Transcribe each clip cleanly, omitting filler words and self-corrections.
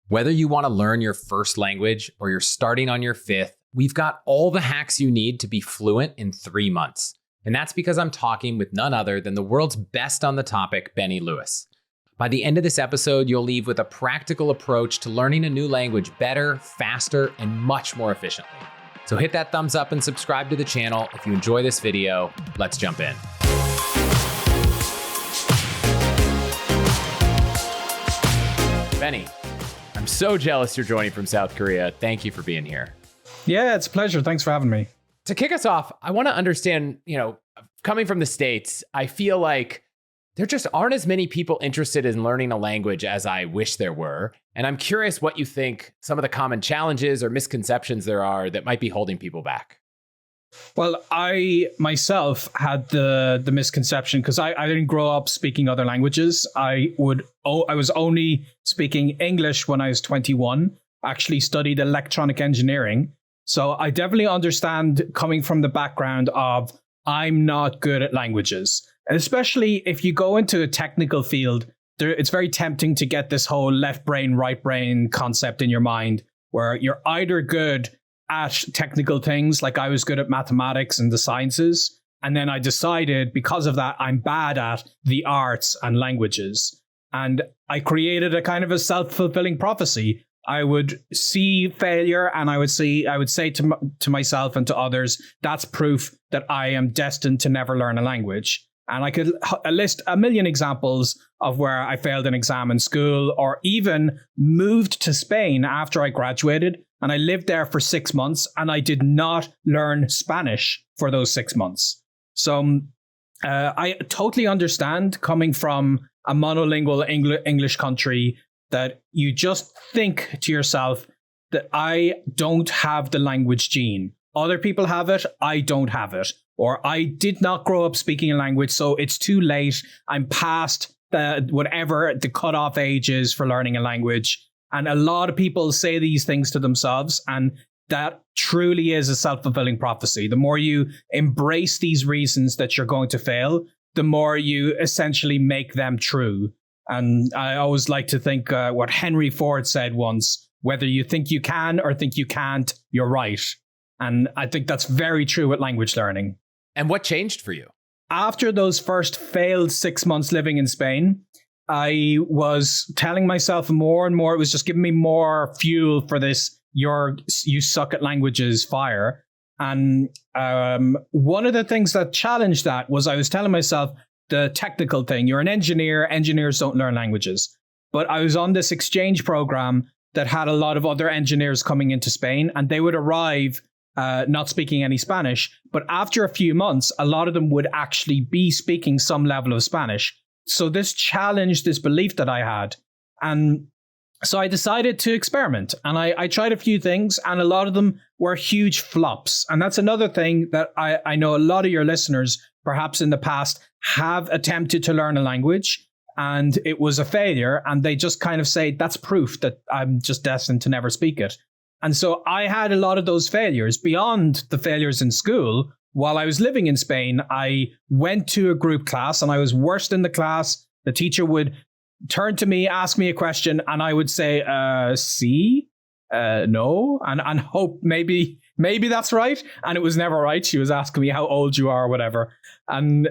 Whether you want to learn your first language or you're starting on your fifth, we've got all the hacks you need to be fluent in 3 months. And that's because I'm talking with none other than the world's best on the topic, Benny Lewis. By the end of this episode, you'll leave with a practical approach to learning a new language better, faster, and much more efficiently. So hit that thumbs up and subscribe to the channel if you enjoy this video. Let's jump in. Benny, I'm so jealous you're joining from South Korea. Thank you for being here. Yeah, it's a pleasure. Thanks for having me. To kick us off, I want to understand, coming from the States, I feel like there just aren't as many people interested in learning a language as I wish there were. And I'm curious what you think some of the common challenges or misconceptions there are that might be holding people back. Well, I myself had the misconception because I didn't grow up speaking other languages. I was only speaking English when I was 21. Actually studied electronic engineering. So I definitely understand coming from the background of I'm not good at languages. And especially if you go into a technical field, it's very tempting to get this whole left brain, right brain concept in your mind where you're either good at technical things, like I was good at mathematics and the sciences. And then I decided because of that, I'm bad at the arts and languages. And I created a kind of a self-fulfilling prophecy. I would see failure and I would say to myself and to others, that's proof that I am destined to never learn a language. And I could list a million examples of where I failed an exam in school or even moved to Spain after I graduated. And I lived there for 6 months and I did not learn Spanish for those 6 months. So I totally understand coming from a monolingual English country that you just think to yourself that I don't have the language gene. Other people have it, I don't have it. Or I did not grow up speaking a language, so it's too late. I'm past whatever the cutoff age is for learning a language. And a lot of people say these things to themselves, and that truly is a self-fulfilling prophecy. The more you embrace these reasons that you're going to fail, the more you essentially make them true. And I always like to think what Henry Ford said once, whether you think you can or think you can't, you're right. And I think that's very true with language learning. And what changed for you? After those first failed 6 months living in Spain, I was telling myself more and more, it was just giving me more fuel for this, you suck at languages fire. And one of the things that challenged that was I was telling myself the technical thing, you're an engineer, engineers don't learn languages. But I was on this exchange program that had a lot of other engineers coming into Spain and they would arrive not speaking any Spanish. But after a few months, a lot of them would actually be speaking some level of Spanish. So this challenged this belief that I had. And so I decided to experiment. And I tried a few things and a lot of them were huge flops. And that's another thing that I know a lot of your listeners, perhaps in the past, have attempted to learn a language and it was a failure. And they just kind of say, that's proof that I'm just destined to never speak it. And so I had a lot of those failures beyond the failures in school. While I was living in Spain, I went to a group class and I was worst in the class. The teacher would turn to me, ask me a question, and I would say, no, and hope maybe that's right. And it was never right. She was asking me how old you are or whatever. And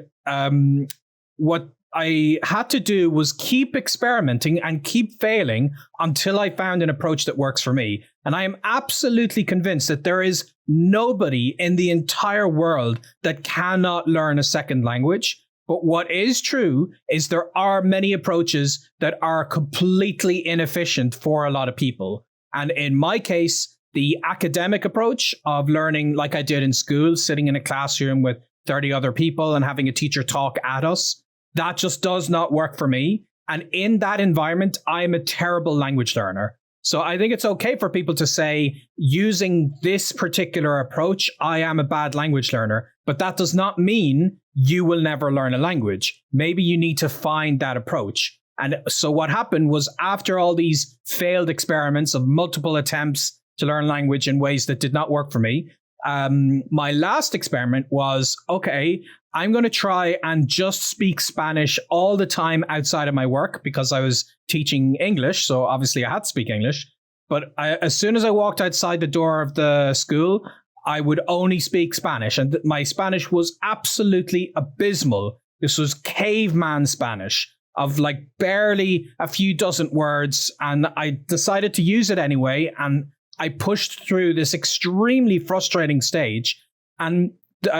what I had to do was keep experimenting and keep failing until I found an approach that works for me. And I am absolutely convinced that there is nobody in the entire world that cannot learn a second language. But what is true is there are many approaches that are completely inefficient for a lot of people. And in my case, the academic approach of learning like I did in school, sitting in a classroom with 30 other people and having a teacher talk at us, that just does not work for me. And in that environment, I'm a terrible language learner. So I think it's okay for people to say, using this particular approach, I am a bad language learner. But that does not mean you will never learn a language. Maybe you need to find that approach. And so what happened was after all these failed experiments of multiple attempts to learn language in ways that did not work for me, My last experiment was, okay, I'm going to try and just speak Spanish all the time outside of my work because I was teaching English. So obviously I had to speak English. But as soon as I walked outside the door of the school, I would only speak Spanish. And my Spanish was absolutely abysmal. This was caveman Spanish of like barely a few dozen words. And I decided to use it anyway. And I pushed through this extremely frustrating stage. And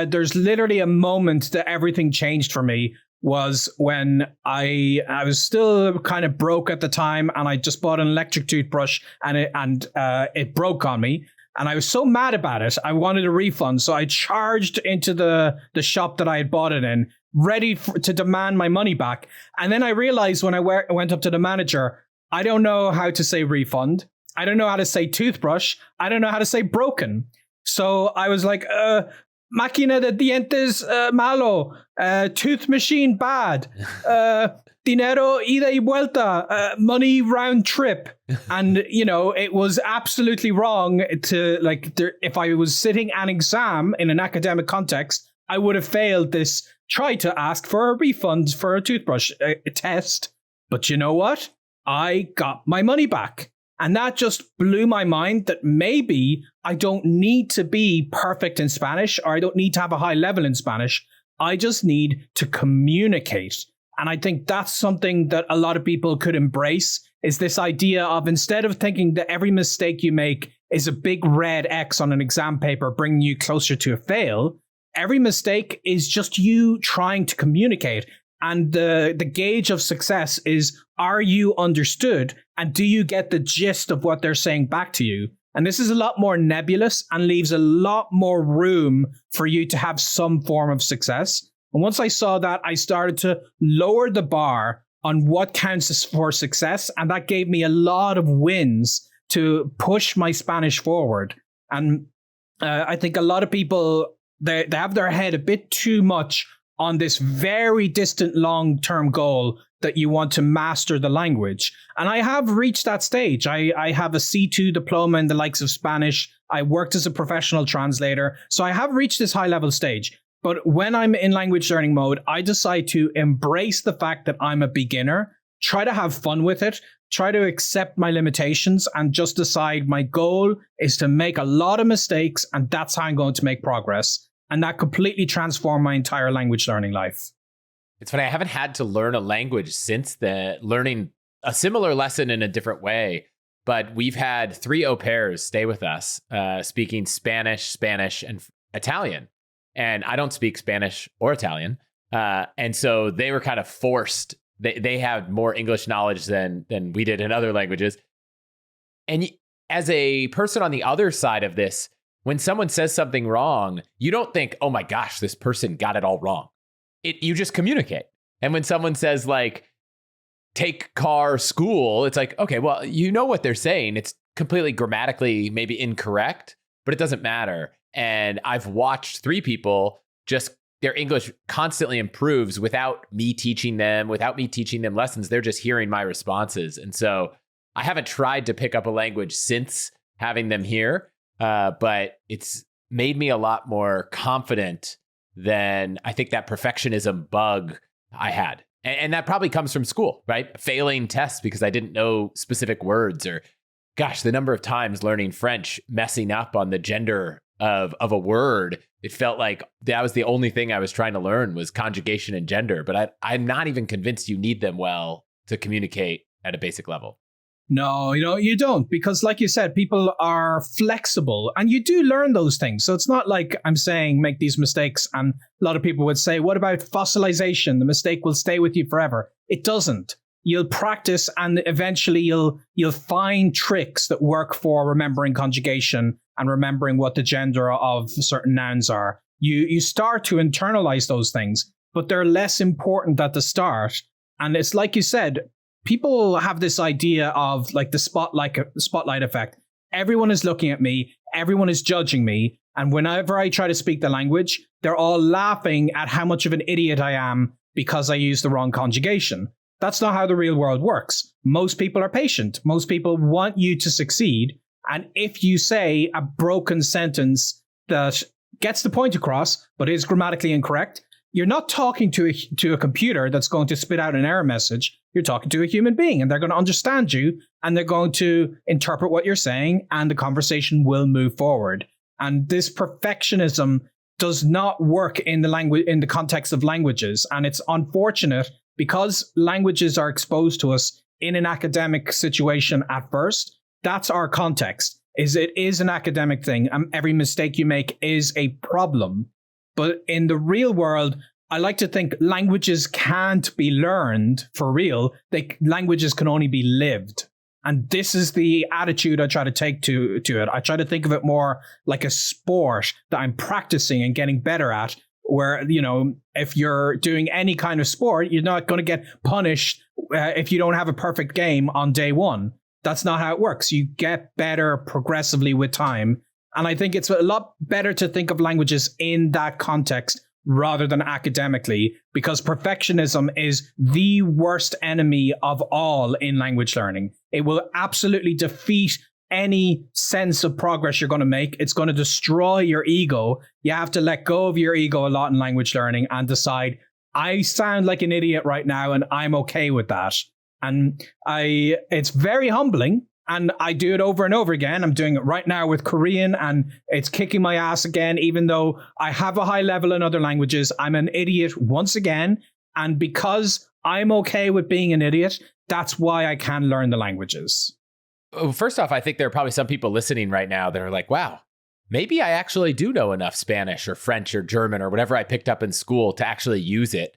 there's literally a moment that everything changed for me was when I was still kind of broke at the time, and I just bought an electric toothbrush and it broke on me. And I was so mad about it. I wanted a refund. So I charged into the shop that I had bought it in, ready to demand my money back. And then I realized when I went up to the manager, I don't know how to say refund. I don't know how to say toothbrush. I don't know how to say broken. So I was like, máquina de dientes malo, tooth machine bad, dinero ida y vuelta, money round trip. And, you know, it was absolutely wrong to, like, if I was sitting an exam in an academic context, I would have failed this try to ask for a refund for a toothbrush test. But you know what? I got my money back. And that just blew my mind that maybe I don't need to be perfect in Spanish, or I don't need to have a high level in Spanish. I just need to communicate. And I think that's something that a lot of people could embrace, is this idea of, instead of thinking that every mistake you make is a big red X on an exam paper bringing you closer to a fail, every mistake is just you trying to communicate. And the gauge of success is, are you understood? And do you get the gist of what they're saying back to you? And this is a lot more nebulous and leaves a lot more room for you to have some form of success. And once I saw that, I started to lower the bar on what counts for success. And that gave me a lot of wins to push my Spanish forward. And I think a lot of people, they have their head a bit too much on this very distant long-term goal that you want to master the language. And I have reached that stage. I have a C2 diploma in the likes of Spanish. I worked as a professional translator. So I have reached this high-level stage. But when I'm in language learning mode, I decide to embrace the fact that I'm a beginner, try to have fun with it, try to accept my limitations, and just decide my goal is to make a lot of mistakes, and that's how I'm going to make progress. And that completely transformed my entire language learning life. It's funny, I haven't had to learn a language since learning a similar lesson in a different way. But we've had 3 au pairs stay with us, speaking Spanish, and Italian. And I don't speak Spanish or Italian. And so they were kind of forced. They had more English knowledge than we did in other languages. And as a person on the other side of this, when someone says something wrong, you don't think, oh my gosh, this person got it all wrong. You just communicate. And when someone says, like, take car, school, it's like, okay, well, you know what they're saying. It's completely grammatically maybe incorrect, but it doesn't matter. And I've watched 3 people just, their English constantly improves without me teaching them lessons. They're just hearing my responses. And so I haven't tried to pick up a language since having them here. But it's made me a lot more confident than I think that perfectionism bug I had. And that probably comes from school, right? Failing tests because I didn't know specific words, or gosh, the number of times learning French, messing up on the gender of a word. It felt like that was the only thing I was trying to learn was conjugation and gender. But I'm not even convinced you need them well to communicate at a basic level. No, you don't, because like you said, people are flexible and you do learn those things. So it's not like I'm saying make these mistakes. And a lot of people would say, what about fossilization? The mistake will stay with you forever. It doesn't. You'll practice and eventually you'll find tricks that work for remembering conjugation and remembering what the gender of certain nouns are. You start to internalize those things, but they're less important at the start. And it's like you said, people have this idea of like the spotlight effect. Everyone is looking at me. Everyone is judging me. And whenever I try to speak the language, they're all laughing at how much of an idiot I am because I use the wrong conjugation. That's not how the real world works. Most people are patient. Most people want you to succeed. And if you say a broken sentence that gets the point across, but is grammatically incorrect. You're not talking to a computer that's going to spit out an error message. You're talking to a human being, and they're going to understand you, and they're going to interpret what you're saying, and the conversation will move forward. And this perfectionism does not work in the context of languages, and it's unfortunate because languages are exposed to us in an academic situation at first. That's our context. It is an academic thing, and every mistake you make is a problem. But in the real world, I like to think languages can't be learned for real. Languages can only be lived. And this is the attitude I try to take to it. I try to think of it more like a sport that I'm practicing and getting better at, where, if you're doing any kind of sport, you're not going to get punished if you don't have a perfect game on day one. That's not how it works. You get better progressively with time. And I think it's a lot better to think of languages in that context rather than academically, because perfectionism is the worst enemy of all in language learning. It will absolutely defeat any sense of progress you're going to make. It's going to destroy your ego. You have to let go of your ego a lot in language learning and decide, I sound like an idiot right now, and I'm okay with that. And it's very humbling. And I do it over and over again. I'm doing it right now with Korean, and it's kicking my ass again. Even though I have a high level in other languages, I'm an idiot once again. And because I'm okay with being an idiot, that's why I can learn the languages. Well, first off, I think there are probably some people listening right now that are like, wow, maybe I actually do know enough Spanish or French or German or whatever I picked up in school to actually use it.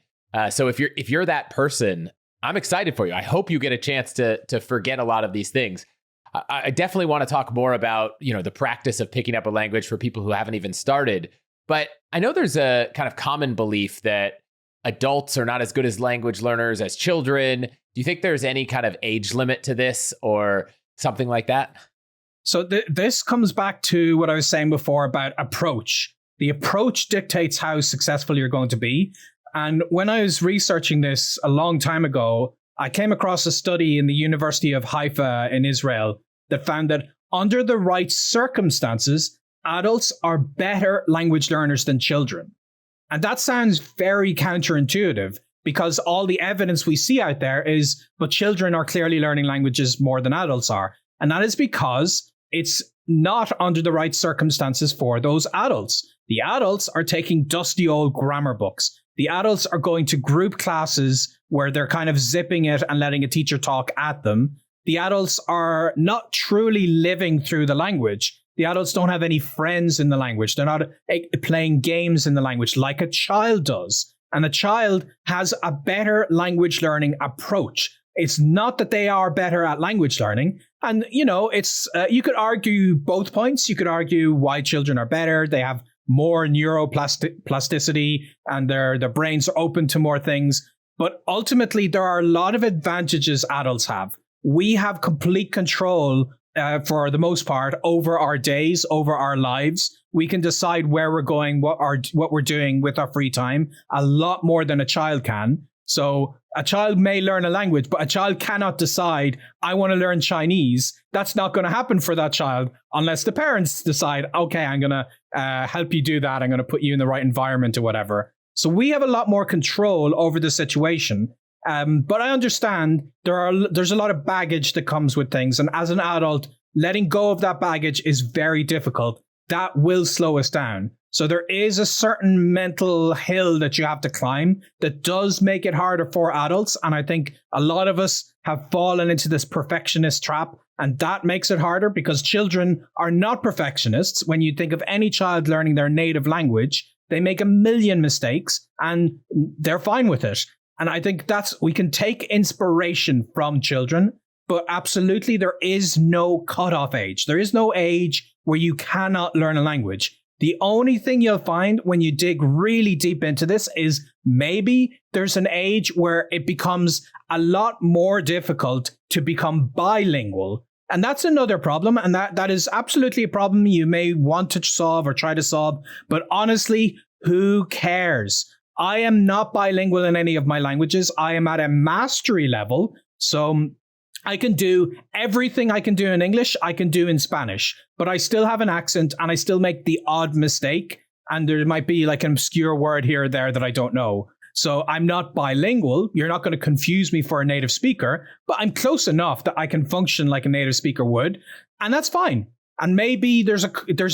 So if you're that person, I'm excited for you. I hope you get a chance to forget a lot of these things. I definitely want to talk more about, the practice of picking up a language for people who haven't even started. But I know there's a kind of common belief that adults are not as good as language learners as children. Do you think there's any kind of age limit to this or something like that? So this comes back to what I was saying before about approach. The approach dictates how successful you're going to be. And when I was researching this a long time ago, I came across a study in the University of Haifa in Israel that found that under the right circumstances, adults are better language learners than children. And that sounds very counterintuitive because all the evidence we see out there is, but children are clearly learning languages more than adults are. And that is because it's not under the right circumstances for those adults. The adults are taking dusty old grammar books. The adults are going to group classes where they're kind of zipping it and letting a teacher talk at them. The adults are not truly living through the language. The adults don't have any friends in the language. They're not playing games in the language like a child does. And a child has a better language learning approach. It's not that they are better at language learning. And, it's you could argue both points. You could argue why children are better. They have more neuroplasticity and their brains are open to more things. But ultimately, there are a lot of advantages adults have. We have complete control, for the most part, over our days, over our lives. We can decide where we're going, what we're doing with our free time, a lot more than a child can. So a child may learn a language, but a child cannot decide, I want to learn Chinese. That's not going to happen for that child unless the parents decide, okay, I'm going to help you do that. I'm going to put you in the right environment or whatever. So we have a lot more control over the situation. But I understand there's a lot of baggage that comes with things. And as an adult, letting go of that baggage is very difficult. That will slow us down. So there is a certain mental hill that you have to climb that does make it harder for adults. And I think a lot of us have fallen into this perfectionist trap. And that makes it harder because children are not perfectionists. When you think of any child learning their native language, they make a million mistakes and they're fine with it. And I think we can take inspiration from children, but absolutely there is no cutoff age. There is no age where you cannot learn a language. The only thing you'll find when you dig really deep into this is maybe there's an age where it becomes a lot more difficult to become bilingual. And that's another problem. And that is absolutely a problem you may want to solve or try to solve. But honestly, who cares? I am not bilingual in any of my languages. I am at a mastery level. So I can do everything I can do in English, I can do in Spanish, but I still have an accent and I still make the odd mistake. And there might be like an obscure word here or there that I don't know. So I'm not bilingual. You're not going to confuse me for a native speaker, but I'm close enough that I can function like a native speaker would. And that's fine. And maybe there's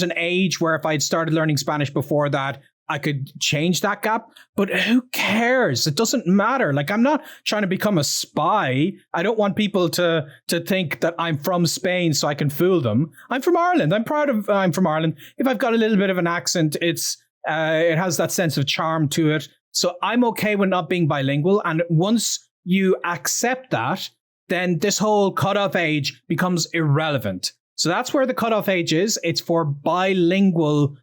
an age where if I'd started learning Spanish before that, I could change that gap, but who cares? It doesn't matter. Like, I'm not trying to become a spy. I don't want people to think that I'm from Spain so I can fool them. I'm from Ireland. I'm proud of I'm from Ireland. If I've got a little bit of an accent, it has that sense of charm to it. So I'm okay with not being bilingual. And once you accept that, then this whole cutoff age becomes irrelevant. So that's where the cutoff age is. It's for bilingual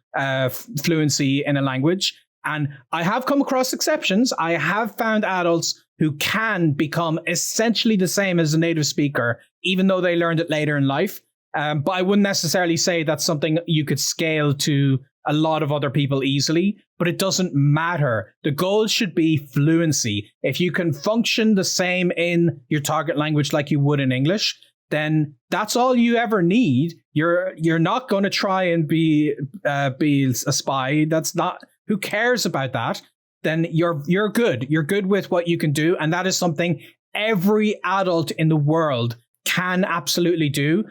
fluency in a language. And I have come across exceptions. I have found adults who can become essentially the same as a native speaker, even though they learned it later in life. But I wouldn't necessarily say that's something you could scale to a lot of other people easily, but it doesn't matter. The goal should be fluency. If you can function the same in your target language like you would in English, then that's all you ever need. You're not going to try and be a spy. That's not, who cares about that? Then you're good. You're good with what you can do, and that is something every adult in the world can absolutely do,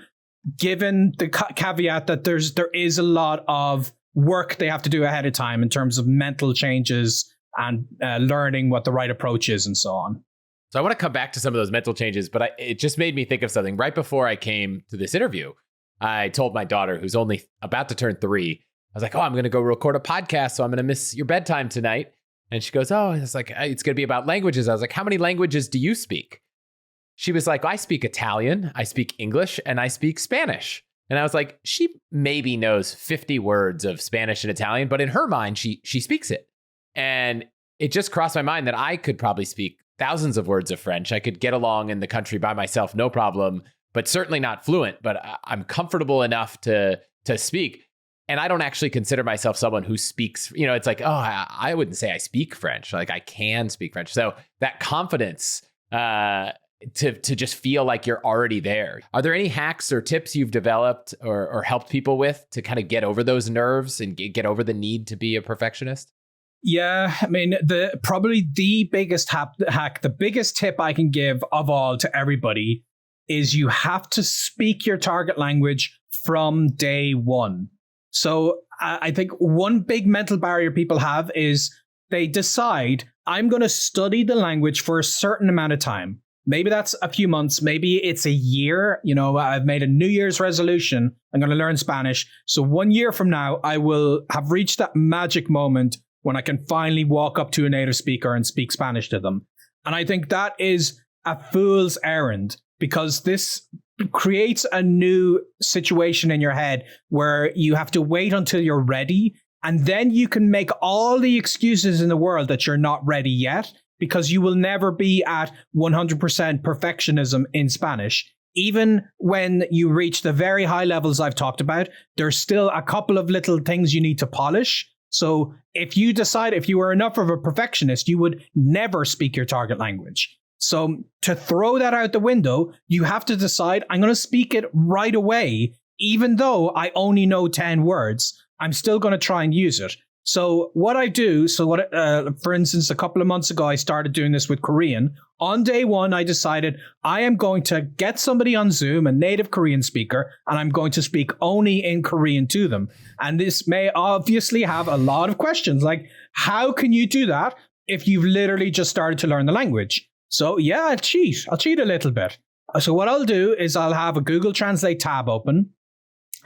given the caveat that there is a lot of work they have to do ahead of time in terms of mental changes and learning what the right approach is and so on. So I want to come back to some of those mental changes, but it just made me think of something. Right before I came to this interview, I told my daughter, who's only about to turn 3, I was like, I'm going to go record a podcast, so I'm going to miss your bedtime tonight. And she goes, it's like, it's going to be about languages. I was like, how many languages do you speak? She was like, I speak Italian, I speak English, and I speak Spanish. And I was like, she maybe knows 50 words of Spanish and Italian, but in her mind, she speaks it. And it just crossed my mind that I could probably speak thousands of words of French. I could get along in the country by myself, no problem, but certainly not fluent, but I'm comfortable enough to speak. And I don't actually consider myself someone who speaks, it's like, I wouldn't say I speak French. Like, I can speak French. So that confidence to just feel like you're already there. Are there any hacks or tips you've developed or helped people with to kind of get over those nerves and get over the need to be a perfectionist? Yeah, I mean, probably the biggest hack, the biggest tip I can give of all to everybody is you have to speak your target language from day one. So I think one big mental barrier people have is they decide, I'm going to study the language for a certain amount of time. Maybe that's a few months. Maybe it's a year. I've made a New Year's resolution. I'm going to learn Spanish. So 1 year from now, I will have reached that magic moment when I can finally walk up to a native speaker and speak Spanish to them. And I think that is a fool's errand, because this creates a new situation in your head where you have to wait until you're ready. And then you can make all the excuses in the world that you're not ready yet, because you will never be at 100% perfectionism in Spanish. Even when you reach the very high levels I've talked about, there's still a couple of little things you need to polish. So if you were enough of a perfectionist, you would never speak your target language. So to throw that out the window, you have to decide, I'm going to speak it right away. Even though I only know 10 words, I'm still going to try and use it. So what I do, for instance, a couple of months ago, I started doing this with Korean. On day one, I decided I am going to get somebody on Zoom, a native Korean speaker, and I'm going to speak only in Korean to them. And this may obviously have a lot of questions, like, how can you do that if you've literally just started to learn the language? So yeah, I'll cheat a little bit. So what I'll do is I'll have a Google Translate tab open,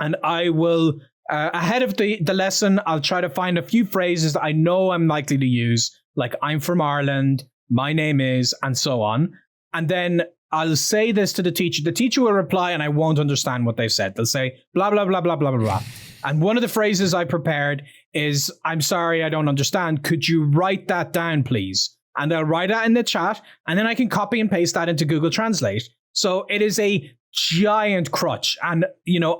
and I will... ahead of the lesson, I'll try to find a few phrases that I know I'm likely to use, like I'm from Ireland, my name is, and so on. And then I'll say this to the teacher. The teacher will reply and I won't understand what they've said. They'll say, blah, blah, blah, blah, blah, blah, blah. And one of the phrases I prepared is, I'm sorry, I don't understand. Could you write that down, please? And they'll write that in the chat, and then I can copy and paste that into Google Translate. So it is a giant crutch. And,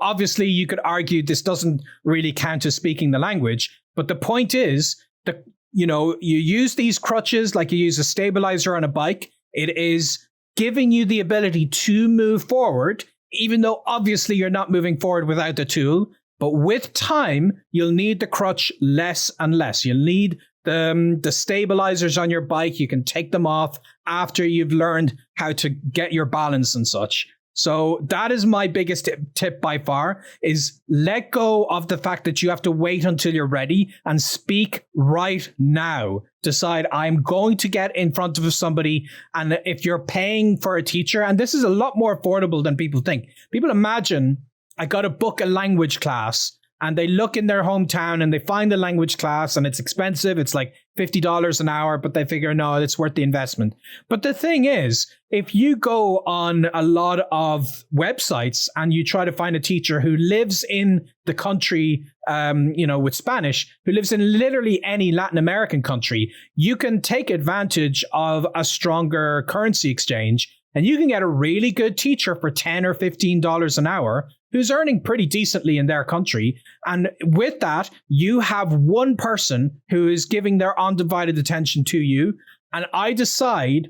obviously you could argue this doesn't really count as speaking the language. But the point is that, you use these crutches like you use a stabilizer on a bike. It is giving you the ability to move forward, even though obviously you're not moving forward without the tool. But with time, you'll need the crutch less and less. You'll need the stabilizers on your bike. You can take them off after you've learned how to get your balance and such. So that is my biggest tip by far, is let go of the fact that you have to wait until you're ready and speak right now. Decide, I'm going to get in front of somebody. And if you're paying for a teacher, and this is a lot more affordable than people think. People imagine I got to book a language class, and they look in their hometown and they find a language class and it's expensive. It's like $50 an hour, but they figure, no, it's worth the investment. But the thing is, if you go on a lot of websites and you try to find a teacher who lives in the country, with Spanish, who lives in literally any Latin American country, you can take advantage of a stronger currency exchange, and you can get a really good teacher for $10 or $15 an hour who's earning pretty decently in their country. And with that, you have one person who is giving their undivided attention to you. And I decide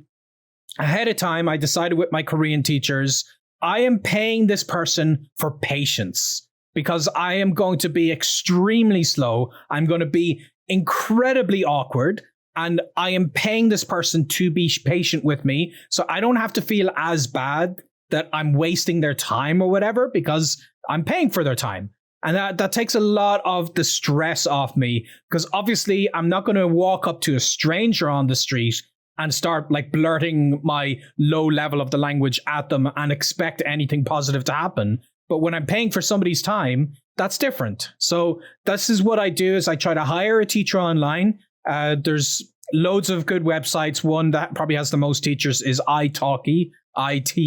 ahead of time, I decided with my Korean teachers, I am paying this person for patience, because I am going to be extremely slow. I'm going to be incredibly awkward. And I am paying this person to be patient with me, so I don't have to feel as bad that I'm wasting their time or whatever, because I'm paying for their time. And that takes a lot of the stress off me, because obviously I'm not going to walk up to a stranger on the street and start like blurting my low level of the language at them and expect anything positive to happen. But when I'm paying for somebody's time, that's different. So this is what I do, is I try to hire a teacher online. There's loads of good websites. One that probably has the most teachers is italki, italki.com.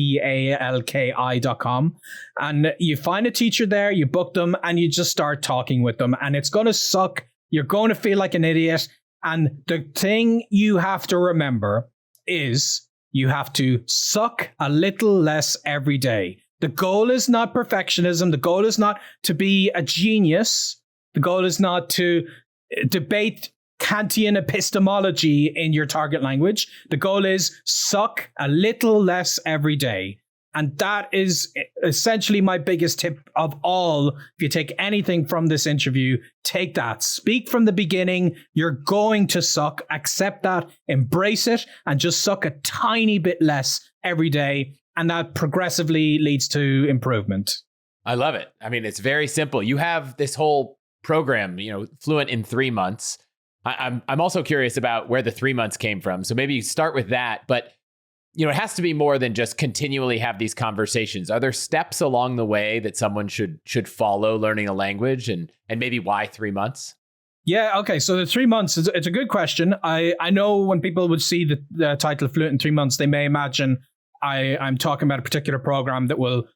And you find a teacher there, you book them, and you just start talking with them. And it's going to suck. You're going to feel like an idiot. And the thing you have to remember is you have to suck a little less every day. The goal is not perfectionism. The goal is not to be a genius. The goal is not to debate Kantian epistemology in your target language. The goal is suck a little less every day. And that is essentially my biggest tip of all. If you take anything from this interview, take that. Speak from the beginning. You're going to suck. Accept that. Embrace it. And just suck a tiny bit less every day. And that progressively leads to improvement. I love it. I mean, it's very simple. You have this whole program, Fluent in 3 months. I'm also curious about where the 3 months came from. So maybe you start with that. But it has to be more than just continually have these conversations. Are there steps along the way that someone should follow learning a language, and maybe why 3 months? Yeah, okay. So the 3 months, it's a good question. I know when people would see the title Fluent in 3 months, they may imagine I'm talking about a particular program that will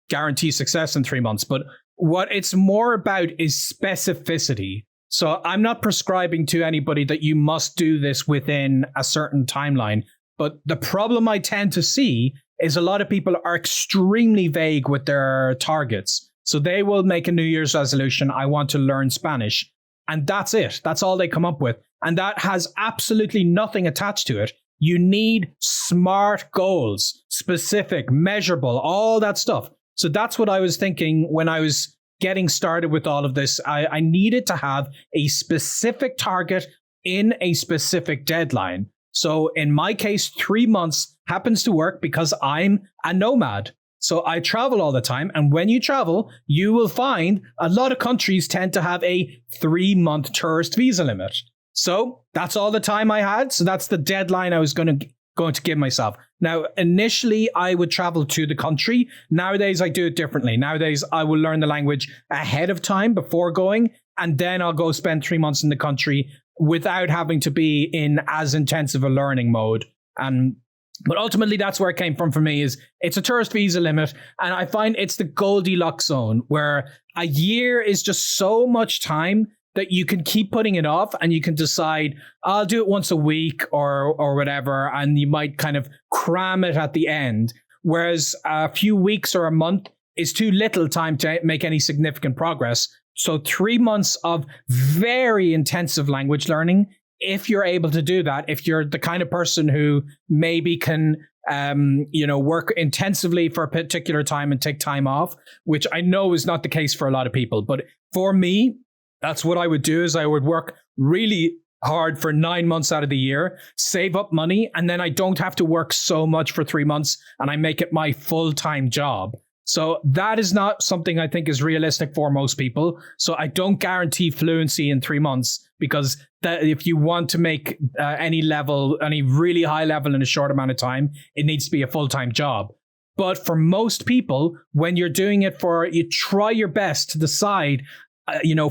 guarantee success in 3 months. But what it's more about is specificity. So I'm not prescribing to anybody that you must do this within a certain timeline. But the problem I tend to see is a lot of people are extremely vague with their targets. So they will make a New Year's resolution, I want to learn Spanish. And that's it. That's all they come up with. And that has absolutely nothing attached to it. You need SMART goals, specific, measurable, all that stuff. So that's what I was thinking when I was getting started with all of this. I needed to have a specific target in a specific deadline. So in my case, 3 months happens to work because I'm a nomad. So I travel all the time. And when you travel, you will find a lot of countries tend to have a 3-month tourist visa limit. So that's all the time I had. So that's the deadline I was going to give myself. Now, initially, I would travel to the country. Nowadays, I do it differently. Nowadays, I will learn the language ahead of time before going, and then I'll go spend 3 months in the country without having to be in as intensive a learning mode. But ultimately, that's where it came from for me, is it's a tourist visa limit. And I find it's the Goldilocks zone, where a year is just so much time that you can keep putting it off, and you can decide, I'll do it once a week or whatever, and you might kind of cram it at the end. Whereas a few weeks or a month is too little time to make any significant progress. So 3 months of very intensive language learning if you're able to do that, if you're the kind of person who maybe can, work intensively for a particular time and take time off, which I know is not the case for a lot of people. But for me, that's what I would do is I would work really hard for 9 months out of the year, save up money, and then I don't have to work so much for 3 months and I make it my full-time job. So that is not something I think is realistic for most people. So I don't guarantee fluency in 3 months, because that if you want to make any really high level in a short amount of time, it needs to be a full-time job. But for most people, when you're doing it you try your best to decide,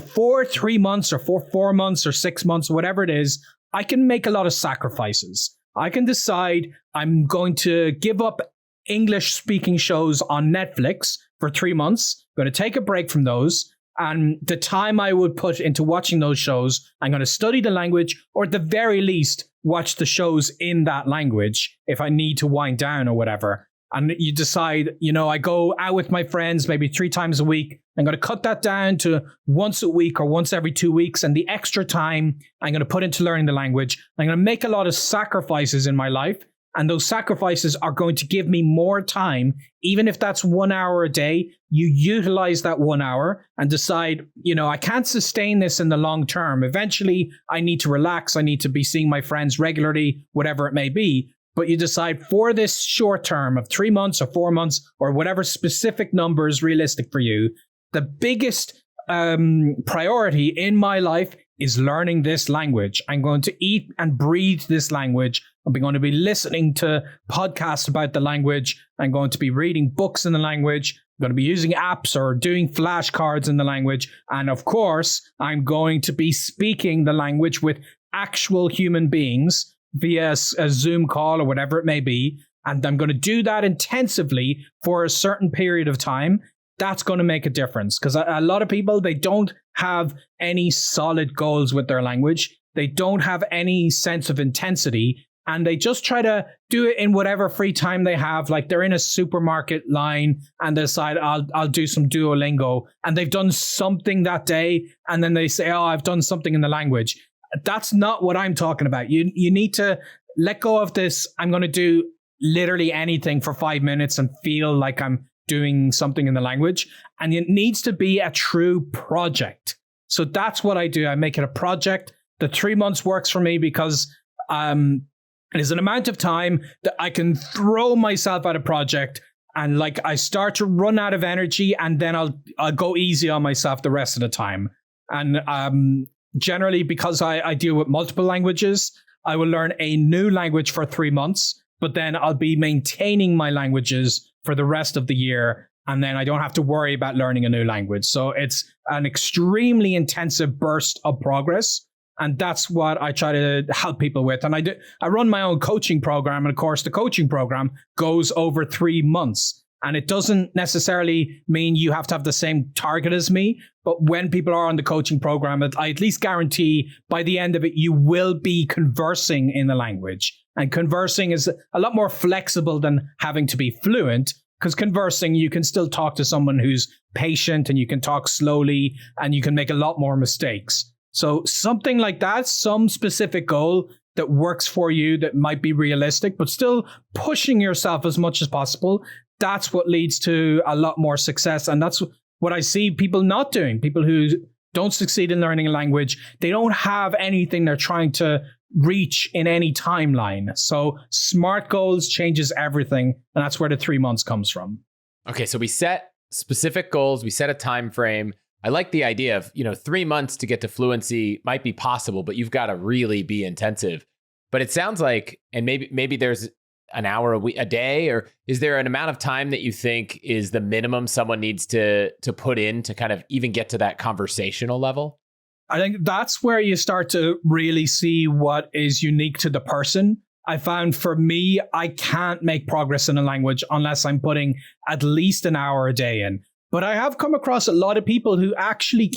for 3 months or for 4 months or 6 months, whatever it is, I can make a lot of sacrifices. I can decide I'm going to give up English speaking shows on Netflix for 3 months. I'm going to take a break from those. And the time I would put into watching those shows, I'm going to study the language, or at the very least, watch the shows in that language if I need to wind down or whatever. And you decide, I go out with my friends maybe 3 times a week. I'm going to cut that down to once a week or once every 2 weeks. And the extra time I'm going to put into learning the language. I'm going to make a lot of sacrifices in my life. And those sacrifices are going to give me more time. Even if that's 1 hour a day, you utilize that 1 hour and decide, I can't sustain this in the long term. Eventually, I need to relax. I need to be seeing my friends regularly, whatever it may be. But you decide for this short term of 3 months or 4 months or whatever specific number is realistic for you, the biggest priority in my life is learning this language. I'm going to eat and breathe this language. I'm going to be listening to podcasts about the language. I'm going to be reading books in the language. I'm going to be using apps or doing flashcards in the language. And of course, I'm going to be speaking the language with actual human beings via a Zoom call or whatever it may be. And I'm going to do that intensively for a certain period of time. That's going to make a difference, because a lot of people, they don't have any solid goals with their language. They don't have any sense of intensity, and they just try to do it in whatever free time they have. Like they're in a supermarket line and they decide, I'll do some Duolingo, and they've done something that day. And then they say, I've done something in the language. That's not what I'm talking about. You need to let go of this. I'm going to do literally anything for 5 minutes and feel like I'm doing something in the language. And it needs to be a true project. So that's what I do. I make it a project. The 3 months works for me because it is an amount of time that I can throw myself at a project, and like I start to run out of energy, and then I'll go easy on myself the rest of the time. And generally, because I deal with multiple languages, I will learn a new language for 3 months, but then I'll be maintaining my languages for the rest of the year. And then I don't have to worry about learning a new language. So it's an extremely intensive burst of progress. And that's what I try to help people with. And I run my own coaching program. And of course, the coaching program goes over 3 months. And it doesn't necessarily mean you have to have the same target as me. But when people are on the coaching program, I at least guarantee by the end of it, you will be conversing in the language. And conversing is a lot more flexible than having to be fluent, because conversing, you can still talk to someone who's patient, and you can talk slowly, and you can make a lot more mistakes. So something like that, some specific goal that works for you that might be realistic, but still pushing yourself as much as possible. That's what leads to a lot more success. And that's what I see people not doing. People who don't succeed in learning a language, they don't have anything they're trying to reach in any timeline. So SMART goals changes everything. And that's where the 3 months comes from. Okay, so we set specific goals. We set a time frame. I like the idea of, 3 months to get to fluency might be possible, but you've got to really be intensive. But it sounds like, and maybe there's an hour a day, or is there an amount of time that you think is the minimum someone needs to put in to kind of even get to that conversational level? I think that's where you start to really see what is unique to the person. I found for me, I can't make progress in a language unless I'm putting at least an hour a day in. But I have come across a lot of people who actually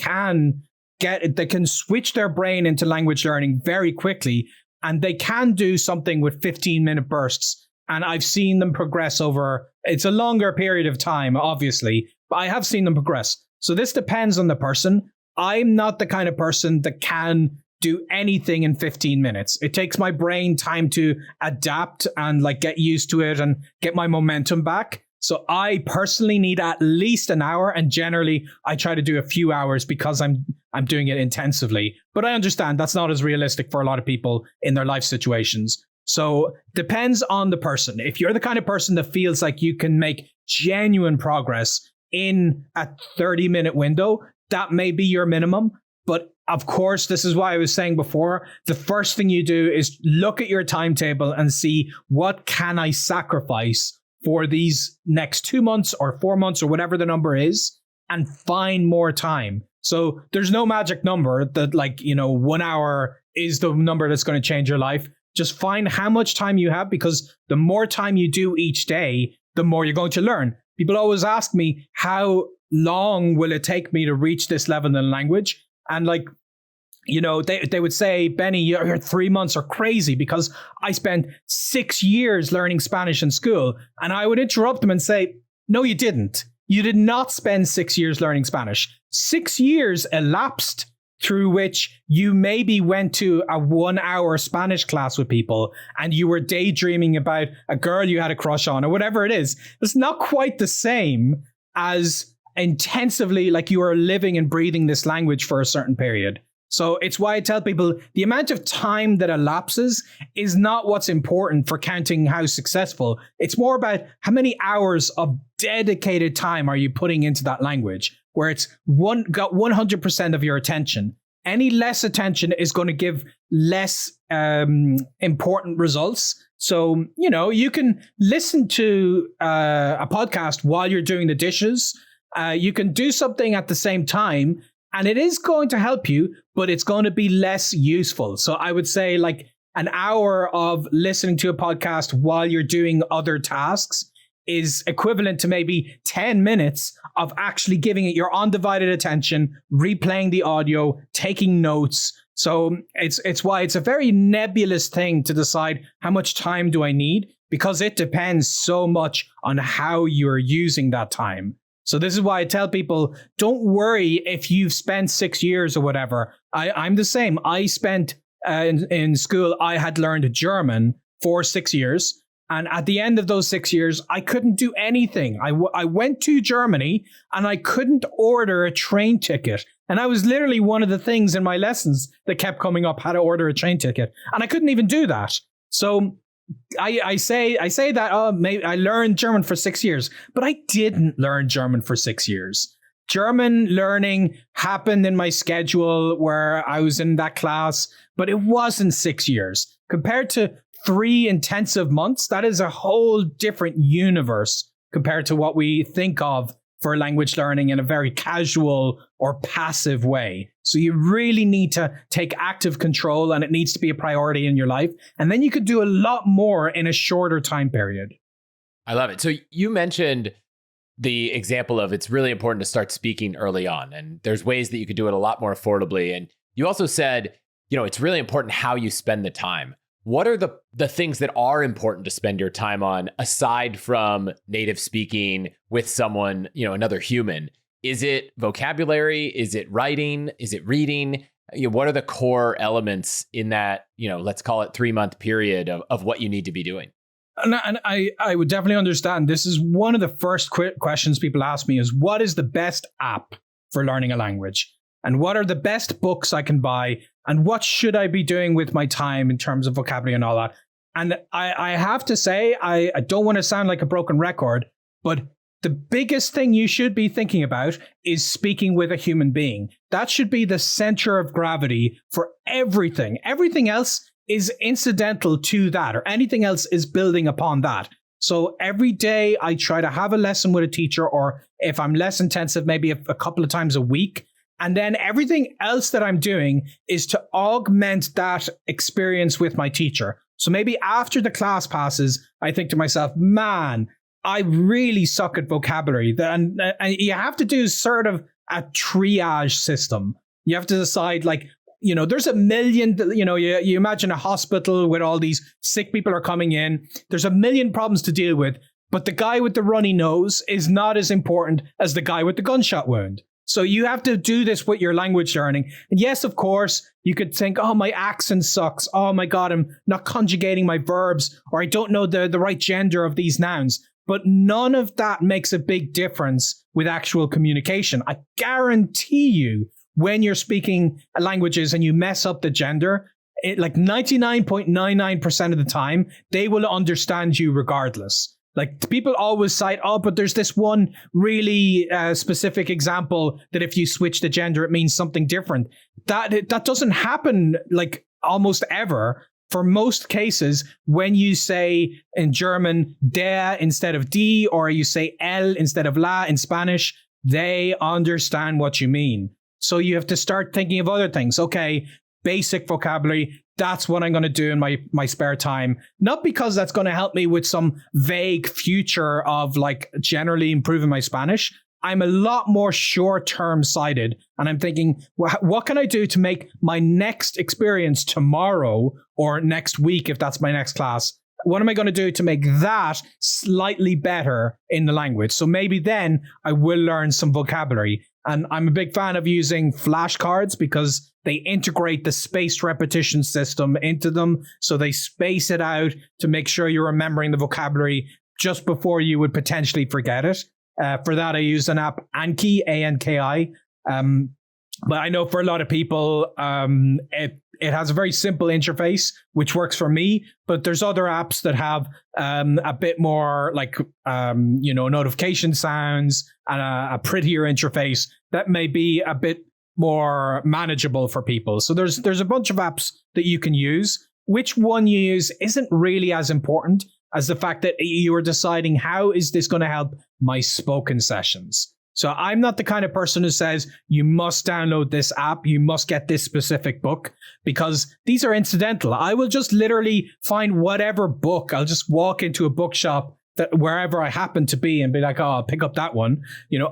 they can switch their brain into language learning very quickly, and they can do something with 15-minute bursts. And I've seen them progress it's a longer period of time, obviously, but I have seen them progress. So this depends on the person. I'm not the kind of person that can do anything in 15 minutes. It takes my brain time to adapt and like get used to it and get my momentum back. So I personally need at least an hour, and generally I try to do a few hours because I'm doing it intensively. But I understand that's not as realistic for a lot of people in their life situations. So depends on the person. If you're the kind of person that feels like you can make genuine progress in a 30-minute window, that may be your minimum. But of course, this is why I was saying before, the first thing you do is look at your timetable and see, what can I sacrifice for these next 2 months or 4 months or whatever the number is, and find more time. So there's no magic number that 1 hour is the number that's going to change your life. Just find how much time you have, because the more time you do each day, the more you're going to learn. People always ask me, how long will it take me to reach this level in language? And they would say, Benny, your 3 months are crazy because I spent 6 years learning Spanish in school. And I would interrupt them and say, no, you didn't. You did not spend 6 years learning Spanish. 6 years elapsed through which you maybe went to a 1 hour Spanish class with people and you were daydreaming about a girl you had a crush on or whatever it is. It's not quite the same as intensively like you are living and breathing this language for a certain period. So it's why I tell people the amount of time that elapses is not what's important for counting how successful. It's more about how many hours of dedicated time are you putting into that language, where it's got 100% of your attention. Any less attention is going to give less important results. So, you can listen to a podcast while you're doing the dishes. You can do something at the same time, and it is going to help you, but it's going to be less useful. So I would say like an hour of listening to a podcast while you're doing other tasks is equivalent to maybe 10 minutes of actually giving it your undivided attention, replaying the audio, taking notes. So it's why it's a very nebulous thing to decide how much time do I need, because it depends so much on how you're using that time. So this is why I tell people, don't worry if you've spent 6 years or whatever. I'm the same. I spent in school, I had learned German for 6 years. And at the end of those 6 years, I couldn't do anything. I went to Germany and I couldn't order a train ticket. And that was literally one of the things in my lessons that kept coming up, how to order a train ticket. And I couldn't even do that. So I say that maybe I learned German for 6 years, but I didn't learn German for 6 years. German learning happened in my schedule where I was in that class, but it wasn't 6 years. Compared to 3 intensive months, that is a whole different universe compared to what we think of for language learning in a very casual or passive way. So you really need to take active control, and it needs to be a priority in your life. And then you could do a lot more in a shorter time period. I love it. So you mentioned the example of it's really important to start speaking early on, and there's ways that you could do it a lot more affordably. And you also said, it's really important how you spend the time. What are the things that are important to spend your time on aside from native speaking with someone, another human? Is it vocabulary? Is it writing? Is it reading? What are the core elements in that, let's call it 3-month period of what you need to be doing? And I would definitely understand. This is one of the first questions people ask me is, what is the best app for learning a language? And what are the best books I can buy? And what should I be doing with my time in terms of vocabulary and all that? And I have to say, I don't want to sound like a broken record, but the biggest thing you should be thinking about is speaking with a human being. That should be the center of gravity for everything. Everything else is incidental to that, or anything else is building upon that. So every day I try to have a lesson with a teacher, or if I'm less intensive, maybe a couple of times a week. And then everything else that I'm doing is to augment that experience with my teacher. So maybe after the class passes, I think to myself, man, I really suck at vocabulary. And you have to do sort of a triage system. You have to decide, there's a million, you imagine a hospital where all these sick people are coming in. There's a million problems to deal with, but the guy with the runny nose is not as important as the guy with the gunshot wound. So you have to do this with your language learning. And yes, of course, you could think, oh, my accent sucks. Oh my God, I'm not conjugating my verbs, or I don't know the right gender of these nouns. But none of that makes a big difference with actual communication. I guarantee you, when you're speaking languages and you mess up the gender, like 99.99% of the time, they will understand you regardless. Like people always cite, oh, but there's this one really specific example that if you switch the gender, it means something different. That doesn't happen like almost ever. For most cases, when you say in German der instead of die, or you say el instead of la in Spanish, they understand what you mean. So you have to start thinking of other things. Okay, basic vocabulary. That's what I'm going to do in my spare time. Not because that's going to help me with some vague future of like generally improving my Spanish. I'm a lot more short-term sighted. And I'm thinking, what can I do to make my next experience tomorrow or next week, if that's my next class? What am I going to do to make that slightly better in the language? So maybe then I will learn some vocabulary. And I'm a big fan of using flashcards because they integrate the spaced repetition system into them. So they space it out to make sure you're remembering the vocabulary just before you would potentially forget it. For that, I use an app, Anki, A-N-K-I. But I know for a lot of people, it has a very simple interface, which works for me. But there's other apps that have a bit more like, notification sounds and a prettier interface that may be a bit more manageable for people. So there's a bunch of apps that you can use. Which one you use isn't really as important as the fact that you are deciding how is this going to help my spoken sessions. So I'm not the kind of person who says you must download this app, you must get this specific book, because these are incidental. I will just literally find whatever book. I'll just walk into a bookshop that wherever I happen to be and be like, oh, I'll pick up that one.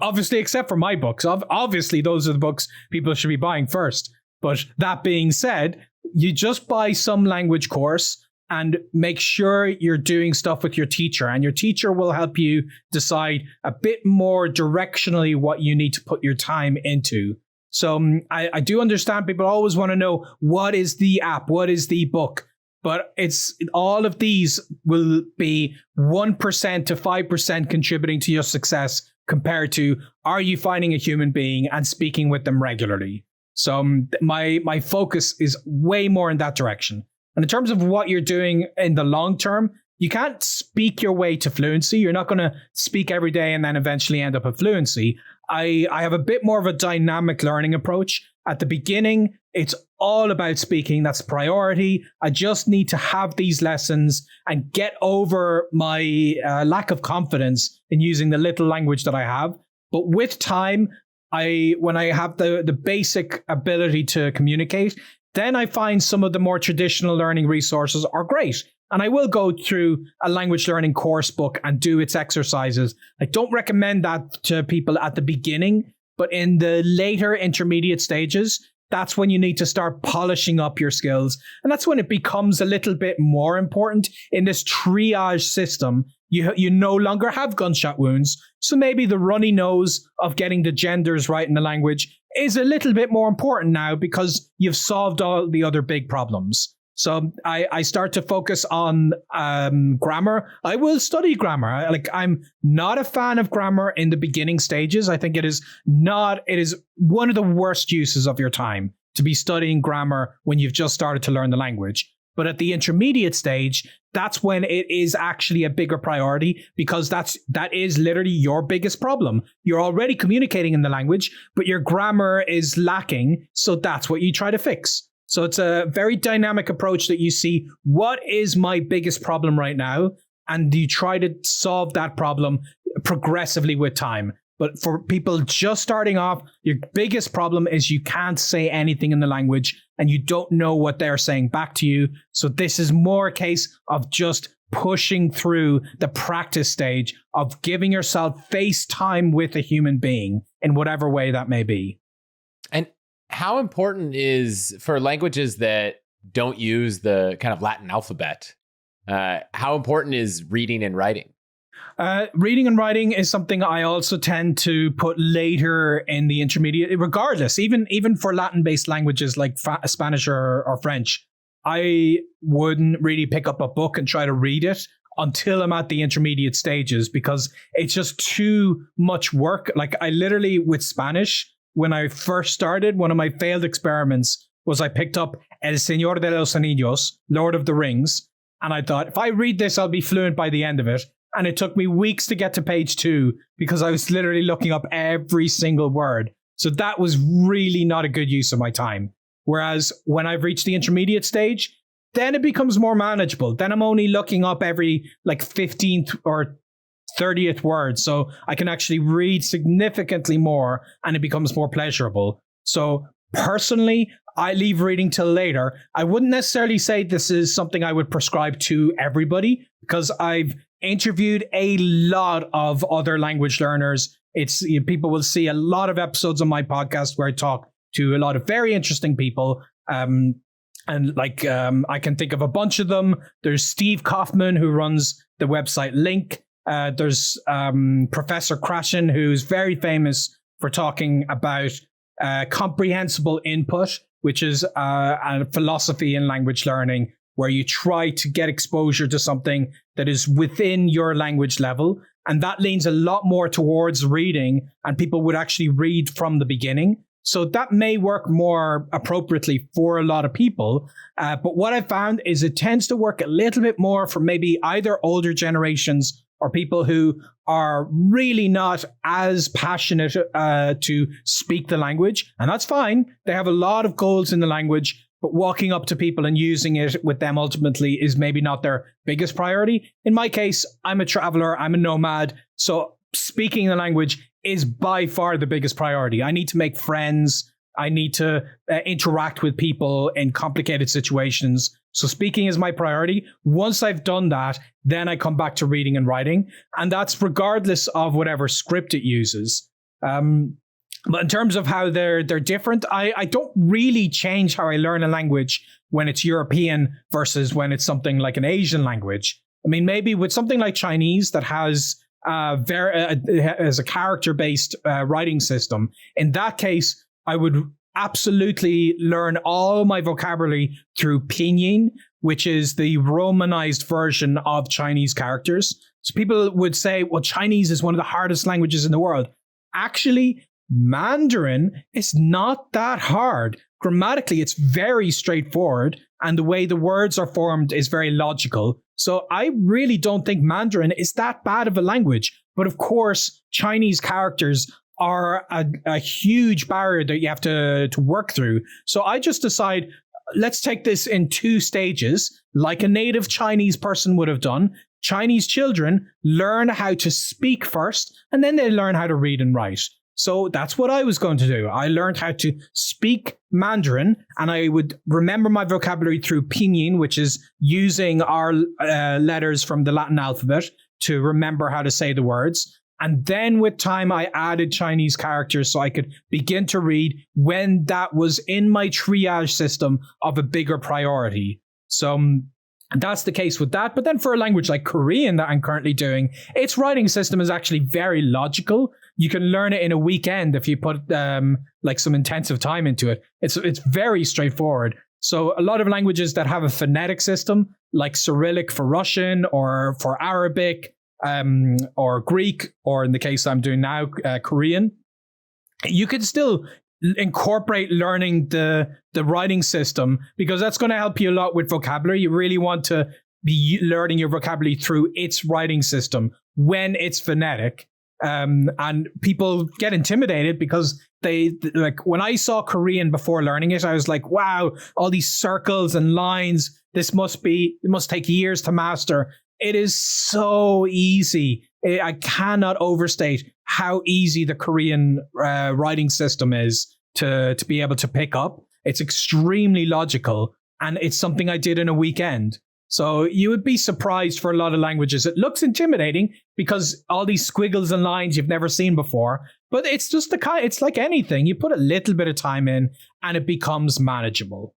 Obviously, except for my books. Obviously, those are the books people should be buying first. But that being said, you just buy some language course and make sure you're doing stuff with your teacher, and your teacher will help you decide a bit more directionally what you need to put your time into. So I do understand people always want to know, what is the app? What is the book? But it's all of these will be 1% to 5% contributing to your success compared to, are you finding a human being and speaking with them regularly? So my focus is way more in that direction. And in terms of what you're doing in the long term, you can't speak your way to fluency. You're not going to speak every day and then eventually end up at fluency. I have a bit more of a dynamic learning approach. At the beginning, it's all about speaking. That's priority. I just need to have these lessons and get over my lack of confidence in using the little language that I have. But with time, when I have the basic ability to communicate, then I find some of the more traditional learning resources are great. And I will go through a language learning course book and do its exercises. I don't recommend that to people at the beginning, but in the later intermediate stages, that's when you need to start polishing up your skills. And that's when it becomes a little bit more important in this triage system. You no longer have gunshot wounds. So maybe the runny nose of getting the genders right in the language is a little bit more important now because you've solved all the other big problems. So I start to focus on grammar. I will study grammar. I'm not a fan of grammar in the beginning stages. I think it is one of the worst uses of your time to be studying grammar when you've just started to learn the language. But at the intermediate stage, that's when it is actually a bigger priority, because that is literally your biggest problem. You're already communicating in the language, but your grammar is lacking. So that's what you try to fix. So it's a very dynamic approach that you see, what is my biggest problem right now? And you try to solve that problem progressively with time. But for people just starting off, your biggest problem is you can't say anything in the language and you don't know what they're saying back to you. So this is more a case of just pushing through the practice stage of giving yourself face time with a human being in whatever way that may be. And how important is, for languages that don't use the kind of Latin alphabet, how important is reading and writing? Reading and writing is something I also tend to put later in the intermediate, regardless, even for Latin-based languages like Spanish or French. I wouldn't really pick up a book and try to read it until I'm at the intermediate stages because it's just too much work. Like I literally, with Spanish, when I first started, one of my failed experiments was I picked up El Señor de los Anillos, Lord of the Rings, and I thought, if I read this, I'll be fluent by the end of it. And it took me weeks to get to page 2 because I was literally looking up every single word. So that was really not a good use of my time. Whereas when I've reached the intermediate stage, then it becomes more manageable. Then I'm only looking up every 15th or 30th word. So I can actually read significantly more and it becomes more pleasurable. So personally, I leave reading till later. I wouldn't necessarily say this is something I would prescribe to everybody because I've interviewed a lot of other language learners. People will see a lot of episodes on my podcast where I talk to a lot of very interesting people. I can think of a bunch of them. There's Steve Kaufman, who runs the website Link. There's Professor Krashen, who's very famous for talking about comprehensible input, which is a philosophy in language learning where you try to get exposure to something that is within your language level. And that leans a lot more towards reading, and people would actually read from the beginning. So that may work more appropriately for a lot of people. But what I found is it tends to work a little bit more for maybe either older generations or people who are really not as passionate to speak the language. And that's fine. They have a lot of goals in the language, but walking up to people and using it with them ultimately is maybe not their biggest priority. In my case, I'm a traveler, I'm a nomad. So speaking the language is by far the biggest priority. I need to make friends. I need to interact with people in complicated situations. So speaking is my priority. Once I've done that, then I come back to reading and writing. And that's regardless of whatever script it uses. But in terms of how they're different, I don't really change how I learn a language when it's European versus when it's something like an Asian language. I mean, maybe with something like Chinese that has a character-based writing system. In that case, I would absolutely learn all my vocabulary through pinyin, which is the romanized version of Chinese characters. So people would say, well, Chinese is one of the hardest languages in the world. Actually, Mandarin is not that hard. Grammatically, it's very straightforward, and the way the words are formed is very logical. So I really don't think Mandarin is that bad of a language. But of course, Chinese characters are a huge barrier that you have to work through. So I just decide, let's take this in 2 stages, like a native Chinese person would have done. Chinese children learn how to speak first, and then they learn how to read and write. So that's what I was going to do. I learned how to speak Mandarin, and I would remember my vocabulary through pinyin, which is using our letters from the Latin alphabet to remember how to say the words. And then with time, I added Chinese characters so I could begin to read when that was in my triage system of a bigger priority. So that's the case with that. But then for a language like Korean that I'm currently doing, its writing system is actually very logical. You can learn it in a weekend if you put some intensive time into it. It's very straightforward. So a lot of languages that have a phonetic system, like Cyrillic for Russian or for Arabic, or Greek, or in the case I'm doing now, Korean, you could still incorporate learning the writing system because that's going to help you a lot with vocabulary. You really want to be learning your vocabulary through its writing system when it's phonetic. And people get intimidated because when I saw Korean before learning it, I was like, wow, all these circles and lines, it must take years to master. It is so easy. I cannot overstate how easy the Korean writing system is to be able to pick up. It's extremely logical, and it's something I did in a weekend. So you would be surprised for a lot of languages. It looks intimidating because all these squiggles and lines you've never seen before, but it's just it's like anything. You put a little bit of time in and it becomes manageable.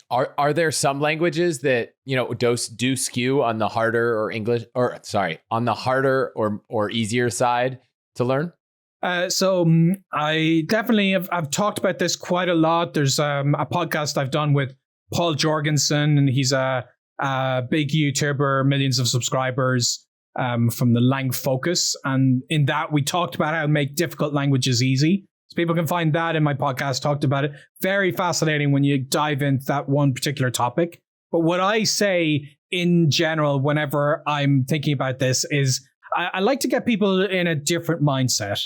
Are there some languages that, do skew on the harder on the harder or easier side to learn? I definitely I've talked about this quite a lot. There's a podcast I've done with Paul Jorgensen, and he's a big YouTuber, millions of subscribers, from the Lang Focus. And in that, we talked about how to make difficult languages easy. So people can find that in my podcast, talked about it. Very fascinating when you dive into that one particular topic. But what I say in general, whenever I'm thinking about this, is I like to get people in a different mindset.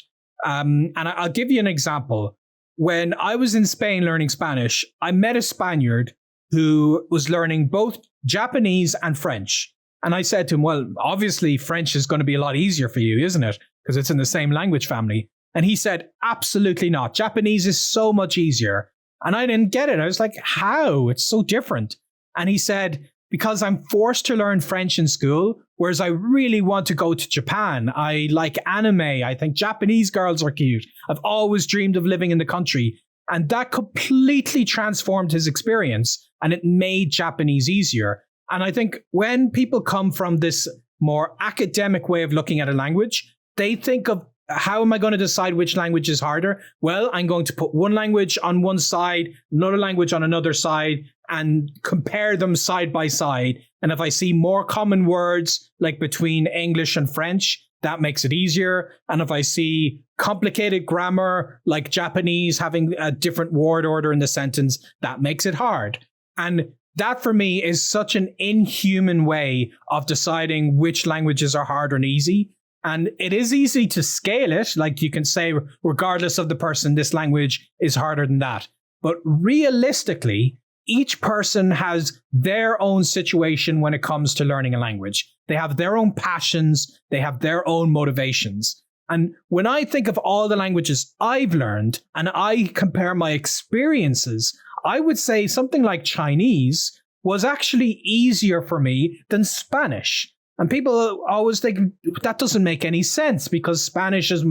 And I'll give you an example. When I was in Spain learning Spanish, I met a Spaniard who was learning both Japanese and French. And I said to him, well, obviously French is going to be a lot easier for you, isn't it? Because it's in the same language family. And he said, absolutely not. Japanese is so much easier. And I didn't get it. I was like, how? It's so different. And he said, because I'm forced to learn French in school, whereas I really want to go to Japan. I like anime. I think Japanese girls are cute. I've always dreamed of living in the country. And that completely transformed his experience, and it made Japanese easier. And I think when people come from this more academic way of looking at a language, they think of, how am I going to decide which language is harder? Well, I'm going to put one language on one side, another language on another side, and compare them side by side. And if I see more common words, like between English and French, that makes it easier. And if I see complicated grammar, like Japanese having a different word order in the sentence, that makes it hard. And that for me is such an inhuman way of deciding which languages are hard and easy. And it is easy to scale it. Like you can say, regardless of the person, this language is harder than that. But realistically, each person has their own situation when it comes to learning a language. They have their own passions. They have their own motivations. And when I think of all the languages I've learned and I compare my experiences, I would say something like Chinese was actually easier for me than Spanish. And people always think that doesn't make any sense because Spanish is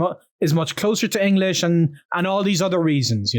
much closer to English and all these other reasons,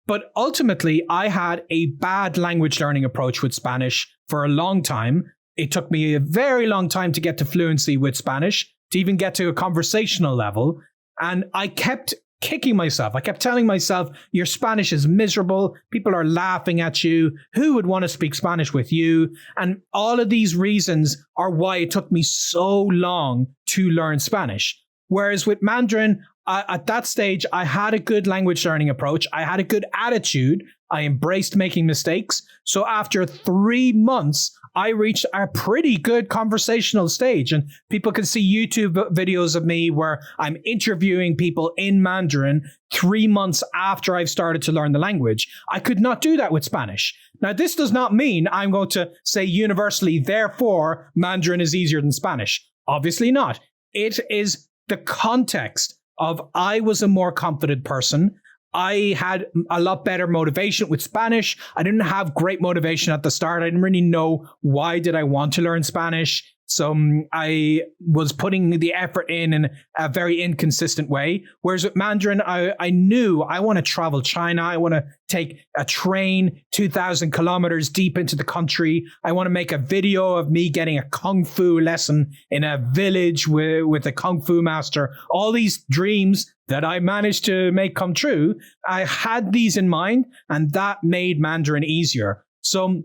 But ultimately, I had a bad language learning approach with Spanish for a long time. It took me a very long time to get to fluency with Spanish, to even get to a conversational level. And I kept kicking myself. I kept telling myself, your Spanish is miserable. People are laughing at you. Who would want to speak Spanish with you? And all of these reasons are why it took me so long to learn Spanish. Whereas with Mandarin, at that stage, I had a good language learning approach. I had a good attitude. I embraced making mistakes. So after 3 months, I reached a pretty good conversational stage. And people can see YouTube videos of me where I'm interviewing people in Mandarin 3 months after I've started to learn the language. I could not do that with Spanish. Now, this does not mean I'm going to say universally, therefore, Mandarin is easier than Spanish. Obviously not. It is the context of I was a more confident person. I had a lot better motivation with Spanish. I didn't have great motivation at the start. I didn't really know why did I want to learn Spanish. So I was putting the effort in a very inconsistent way. Whereas with Mandarin, I knew I want to travel China. I want to take a train 2,000 kilometers deep into the country. I want to make a video of me getting a Kung Fu lesson in a village with a Kung Fu master. All these dreams that I managed to make come true, I had these in mind, and that made Mandarin easier. So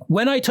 when I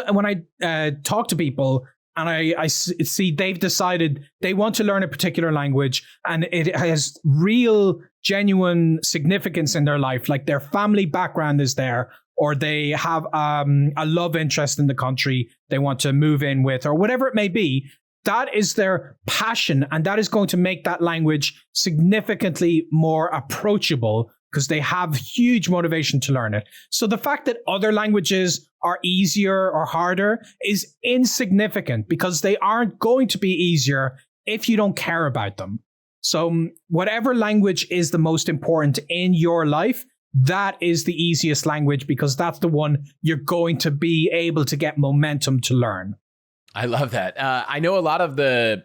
talk to people, and I see they've decided they want to learn a particular language and it has real, genuine significance in their life, like their family background is there, or they have a love interest in the country they want to move in with, or whatever it may be, that is their passion. And that is going to make that language significantly more approachable because they have huge motivation to learn it. So the fact that other languages are easier or harder is insignificant because they aren't going to be easier if you don't care about them. So whatever language is the most important in your life, that is the easiest language because that's the one you're going to be able to get momentum to learn. I love that. I know a lot of the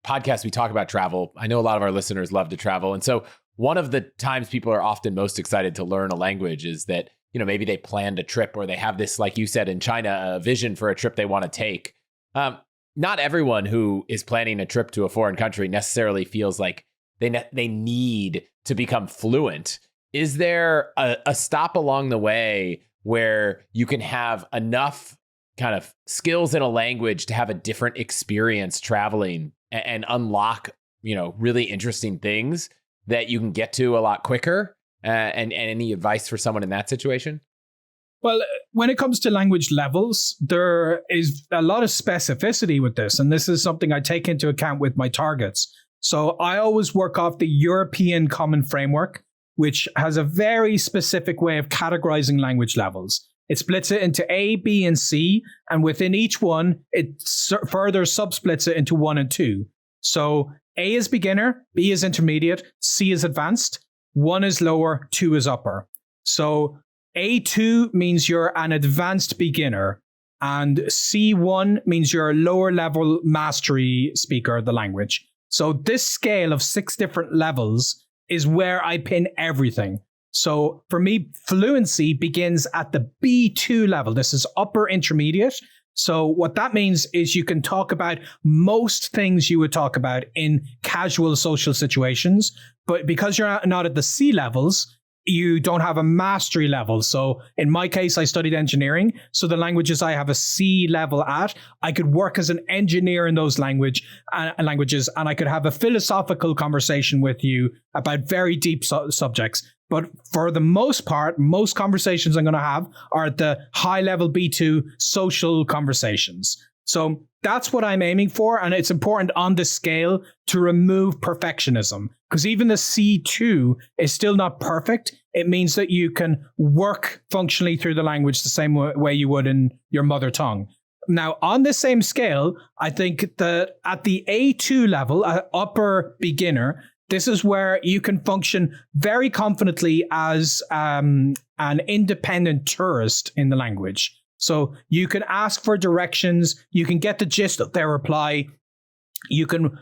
podcasts we talk about travel. I know a lot of our listeners love to travel. And so one of the times people are often most excited to learn a language is that, maybe they planned a trip or they have this, like you said, in China, a vision for a trip they want to take. Not everyone who is planning a trip to a foreign country necessarily feels like they need to become fluent. Is there a stop along the way where you can have enough kind of skills in a language to have a different experience traveling and unlock, really interesting things that you can get to a lot quicker? And any advice for someone in that situation? Well, when it comes to language levels, there is a lot of specificity with this. And this is something I take into account with my targets. So I always work off the European Common Framework, which has a very specific way of categorizing language levels. It splits it into A, B, and C. And within each one, it further subsplits it into 1 and 2. So A is beginner, B is intermediate, C is advanced, 1 is lower, 2 is upper. So A2 means you're an advanced beginner, and C1 means you're a lower level mastery speaker of the language. So this scale of 6 different levels is where I pin everything. So for me, fluency begins at the B2 level. This is upper intermediate. So what that means is you can talk about most things you would talk about in casual social situations, but because you're not at the C levels, you don't have a mastery level. So in my case, I studied engineering. So the languages I have a C level at, I could work as an engineer in those languages, and I could have a philosophical conversation with you about very deep subjects. But for the most part, most conversations I'm going to have are at the high level B2 social conversations. So that's what I'm aiming for. And it's important on this scale to remove perfectionism, because even the C2 is still not perfect. It means that you can work functionally through the language the same way you would in your mother tongue. Now, on this same scale, I think that at the A2 level, upper beginner, this is where you can function very confidently as an independent tourist in the language. So you can ask for directions, you can get the gist of their reply, you can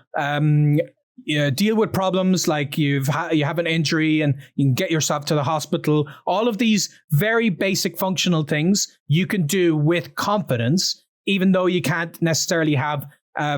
deal with problems like you have an injury and you can get yourself to the hospital. All of these very basic functional things you can do with confidence, even though you can't necessarily have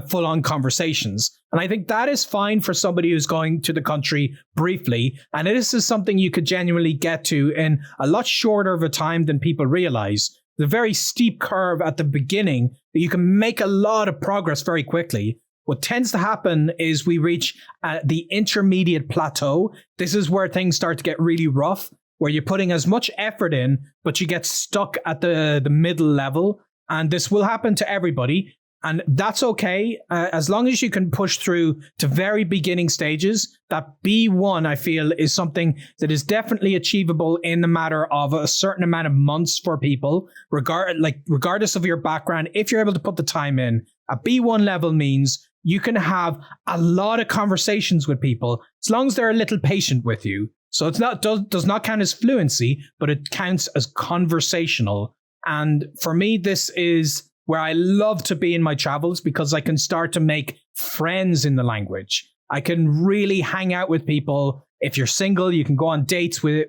full-on conversations. And I think that is fine for somebody who's going to the country briefly. And this is something you could genuinely get to in a lot shorter of a time than people realize. The very steep curve at the beginning, you can make a lot of progress very quickly. What tends to happen is we reach the intermediate plateau. This is where things start to get really rough, where you're putting as much effort in, but you get stuck at the middle level. And this will happen to everybody. And that's okay, as long as you can push through to very beginning stages. That B1, I feel, is something that is definitely achievable in the matter of a certain amount of months for people, regardless of your background. If you're able to put the time in, a B1 level means you can have a lot of conversations with people as long as they're a little patient with you. So it's not does not count as fluency, but it counts as conversational. And for me, this is where I love to be in my travels, because I can start to make friends in the language. I can really hang out with people. If you're single, you can go on dates with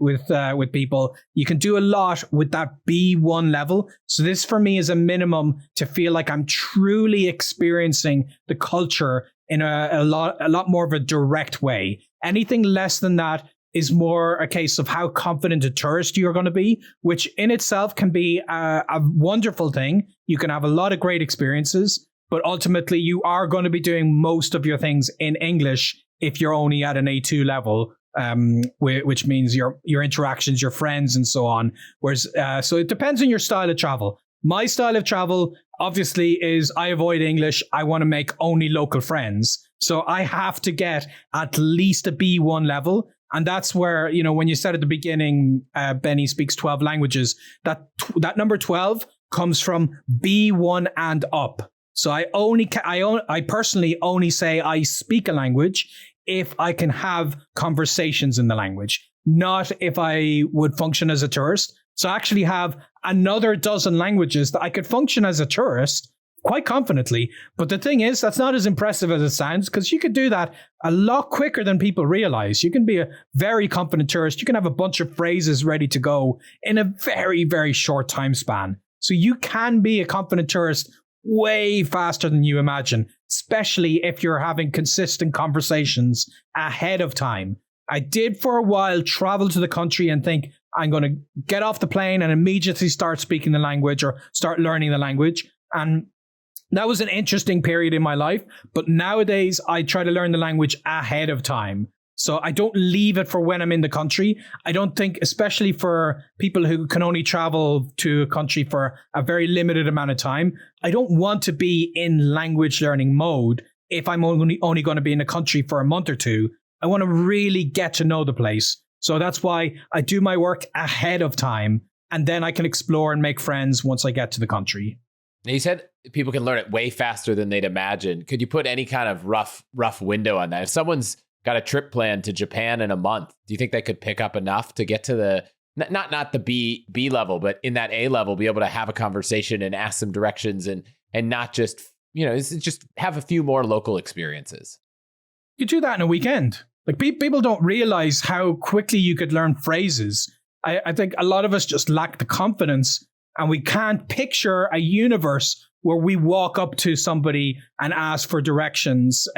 people. You can do a lot with that B1 level. So this for me is a minimum to feel like I'm truly experiencing the culture in a lot more of a direct way. Anything less than that is more a case of how confident a tourist you're going to be, which in itself can be a wonderful thing. You can have a lot of great experiences, but ultimately you are going to be doing most of your things in English if you're only at an A2 level, which means your interactions, your friends, and so on. Whereas, so it depends on your style of travel. My style of travel, obviously, is I avoid English. I want to make only local friends. So I have to get at least a B1 level. And that's where, when you said at the beginning, Benny speaks 12 languages, that number 12 comes from B1 and up. So I personally only say I speak a language if I can have conversations in the language, not if I would function as a tourist. So I actually have another dozen languages that I could function as a tourist, quite confidently. But the thing is, that's not as impressive as it sounds, because you could do that a lot quicker than people realize. You can be a very confident tourist. You can have a bunch of phrases ready to go in a very, very short time span. So you can be a confident tourist way faster than you imagine, especially if you're having consistent conversations ahead of time. I did for a while travel to the country and think, I'm going to get off the plane and immediately start speaking the language or start learning the language. And that was an interesting period in my life. But nowadays, I try to learn the language ahead of time. So I don't leave it for when I'm in the country. I don't think, especially for people who can only travel to a country for a very limited amount of time, I don't want to be in language learning mode if I'm only going to be in a country for a month or two. I want to really get to know the place. So that's why I do my work ahead of time, and then I can explore and make friends once I get to the country. Now, you said people can learn it way faster than they'd imagine. Could you put any kind of rough window on that? If someone's got a trip planned to Japan in a month, do you think they could pick up enough to get to the, not the B level, but in that A level, be able to have a conversation and ask some directions and not just, just have a few more local experiences? You do that in a weekend. Like people don't realize how quickly you could learn phrases. I think a lot of us just lack the confidence, and we can't picture a universe where we walk up to somebody and ask for directions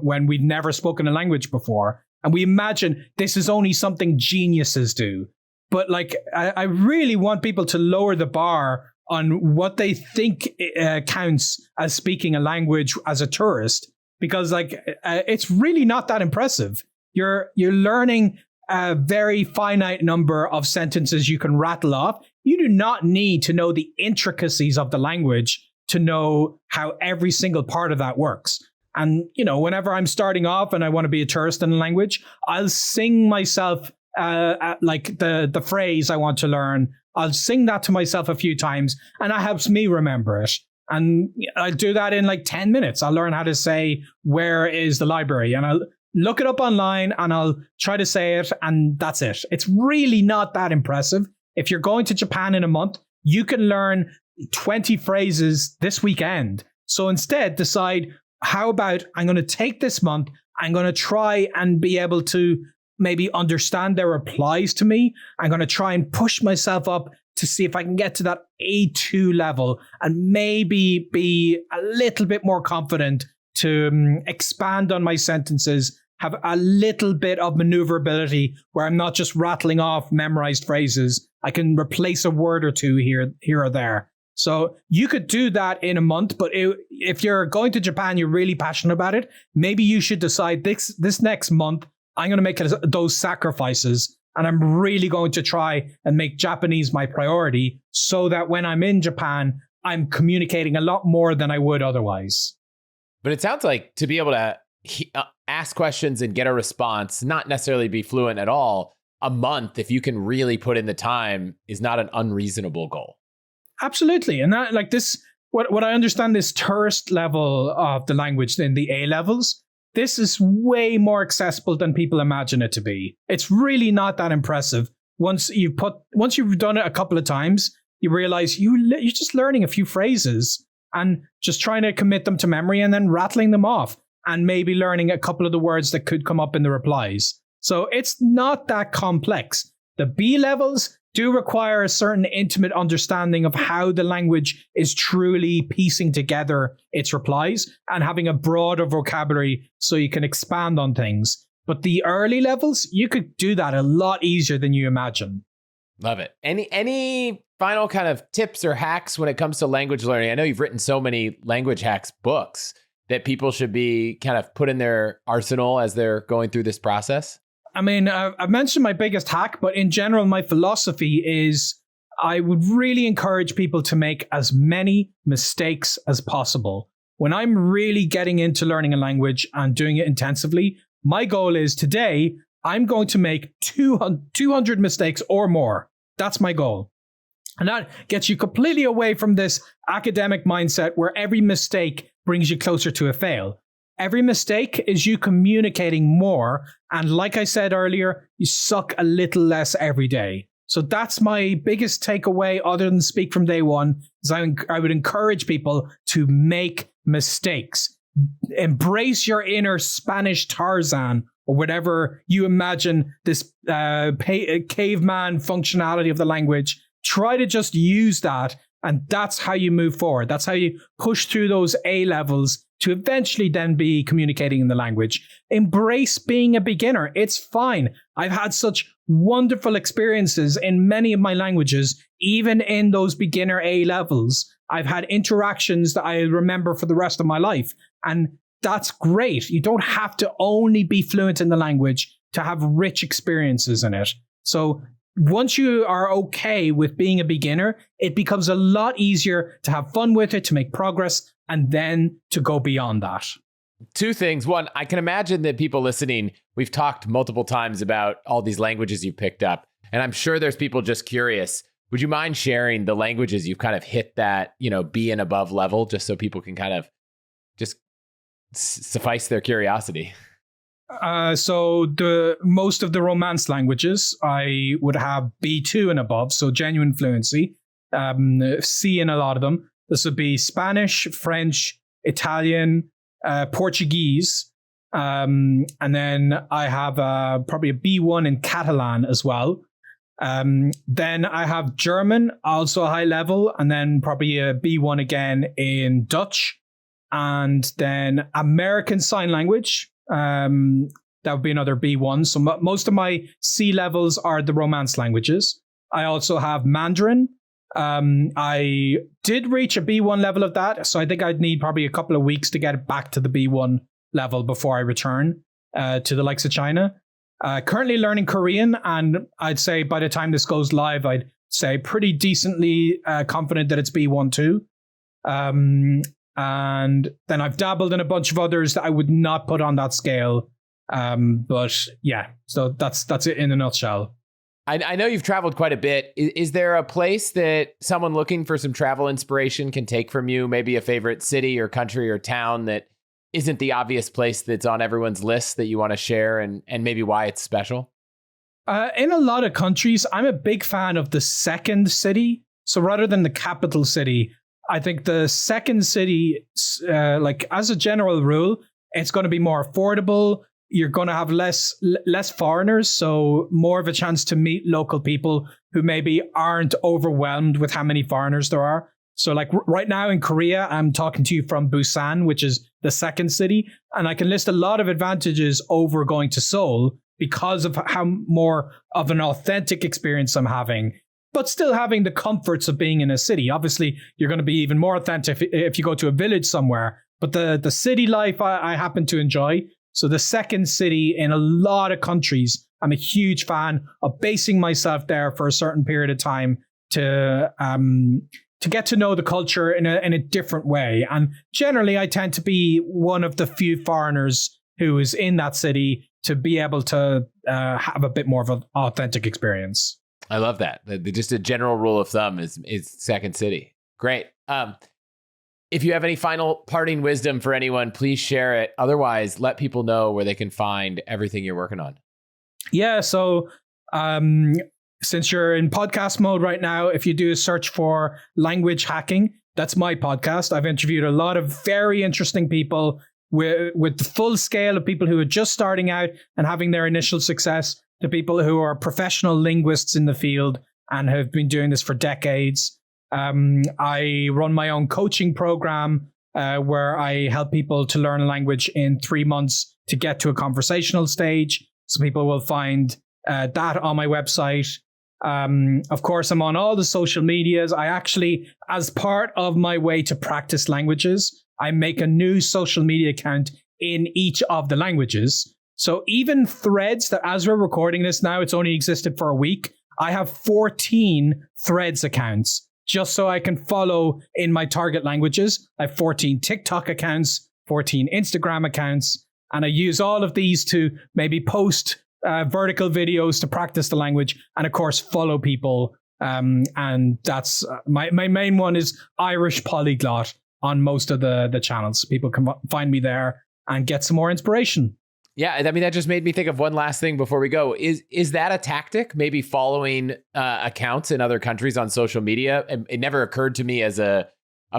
when we've never spoken a language before. And we imagine this is only something geniuses do. But like, I really want people to lower the bar on what they think counts as speaking a language as a tourist, because it's really not that impressive. You're learning a very finite number of sentences you can rattle off. You do not need to know the intricacies of the language to know how every single part of that works. And, whenever I'm starting off and I want to be a tourist in a language, I'll sing myself the phrase I want to learn. I'll sing that to myself a few times, and that helps me remember it. And I'll do that in 10 minutes. I'll learn how to say, where is the library? And I'll look it up online and I'll try to say it, and that's it. It's really not that impressive. If you're going to Japan in a month, you can learn 20 phrases this weekend. So instead, decide, how about I'm going to take this month, I'm going to try and be able to maybe understand their replies to me. I'm going to try and push myself up to see if I can get to that A2 level and maybe be a little bit more confident to expand on my sentences, have a little bit of maneuverability where I'm not just rattling off memorized phrases. I can replace a word or two here or there. So you could do that in a month, but if you're going to Japan, you're really passionate about it, maybe you should decide this next month, I'm going to make those sacrifices, and I'm really going to try and make Japanese my priority so that when I'm in Japan, I'm communicating a lot more than I would otherwise. But it sounds like to be able to ask questions and get a response, not necessarily be fluent at all, a month, if you can really put in the time, is not an unreasonable goal. Absolutely. And that, what I understand, this tourist level of the language in the A levels, this is way more accessible than people imagine it to be. It's really not that impressive. Once you've done it a couple of times, you realize you're just learning a few phrases and just trying to commit them to memory and then rattling them off and maybe learning a couple of the words that could come up in the replies. So it's not that complex. The B levels do require a certain intimate understanding of how the language is truly piecing together its replies and having a broader vocabulary so you can expand on things. But the early levels, you could do that a lot easier than you imagine. Love it. Any final kind of tips or hacks when it comes to language learning? I know you've written so many language hacks books that people should be kind of put in their arsenal as they're going through this process. I mean, I've mentioned my biggest hack, but in general, my philosophy is I would really encourage people to make as many mistakes as possible. When I'm really getting into learning a language and doing it intensively, my goal is today, I'm going to make 200 mistakes or more. That's my goal. And that gets you completely away from this academic mindset where every mistake brings you closer to a fail. Every mistake is you communicating more. And like I said earlier, you suck a little less every day. So that's my biggest takeaway, other than speak from day one, is I would encourage people to make mistakes. Embrace your inner Spanish Tarzan, or whatever you imagine this caveman functionality of the language. Try to just use that, and that's how you move forward. That's how you push through those A levels to eventually then be communicating in the language. Embrace being a beginner. It's fine. I've had such wonderful experiences in many of my languages, even in those beginner A levels. I've had interactions that I remember for the rest of my life. And that's great. You don't have to only be fluent in the language to have rich experiences in it. So once you are okay with being a beginner, it becomes a lot easier to have fun with it, to make progress, and then to go beyond that. Two things. One, I can imagine that people listening, we've talked multiple times about all these languages you picked up, and I'm sure there's people just curious. Would you mind sharing the languages you've kind of hit that, B and above level, just so people can kind of just suffice their curiosity? So most of the Romance languages, I would have B2 and above, so genuine fluency. C in a lot of them. This would be Spanish, French, Italian, Portuguese, and then I have probably a B1 in Catalan as well. Then I have German, also a high level, and then probably a B1 again in Dutch, and then American Sign Language. That would be another B1. So most of my C levels are the Romance languages. I also have Mandarin. I did reach a B1 level of that, so I think I'd need probably a couple of weeks to get it back to the B1 level before I return to the likes of China. Currently learning Korean, and I'd say by the time this goes live, I'd say pretty decently confident that it's B1 too. And then I've dabbled in a bunch of others that I would not put on that scale. But yeah, so that's it in a nutshell. I know you've traveled quite a bit. Is there a place that someone looking for some travel inspiration can take from you? Maybe a favorite city or country or town that isn't the obvious place that's on everyone's list that you want to share, and maybe why it's special? In a lot of countries, I'm a big fan of the second city. So rather than the capital city, I think the second city, like as a general rule, it's going to be more affordable. You're going to have less foreigners, so more of a chance to meet local people who maybe aren't overwhelmed with how many foreigners there are. So like right now in Korea, I'm talking to you from Busan, which is the second city, and I can list a lot of advantages over going to Seoul because of how more of an authentic experience I'm having, but still having the comforts of being in a city. Obviously, you're going to be even more authentic if you go to a village somewhere, but the city life I happen to enjoy. So the second city in a lot of countries, I'm a huge fan of basing myself there for a certain period of time to get to know the culture in a different way. And generally, I tend to be one of the few foreigners who is in that city to be able to have a bit more of an authentic experience. I love that. Just a general rule of thumb is second city. Great. If you have any final parting wisdom for anyone, please share it. Otherwise, let people know where they can find everything you're working on. Yeah, so since you're in podcast mode right now, if you do a search for language hacking, that's my podcast. I've interviewed a lot of very interesting people with the full scale of people who are just starting out and having their initial success, to people who are professional linguists in the field and have been doing this for decades. I run my own coaching program where I help people to learn a language in 3 months to get to a conversational stage. So people will find that on my website. Of course, I'm on all the social medias. I actually, as part of my way to practice languages, I make a new social media account in each of the languages. So even Threads, that as we're recording this now, it's only existed for a week. I have 14 Threads accounts just so I can follow in my target languages. I have 14 TikTok accounts, 14 Instagram accounts, and I use all of these to maybe post vertical videos to practice the language, and of course follow people. And that's my main one is Irish Polyglot on most of the channels. People can find me there and get some more inspiration. Yeah, I mean, that just made me think of one last thing before we go. Is that a tactic? Maybe following accounts in other countries on social media? It never occurred to me as a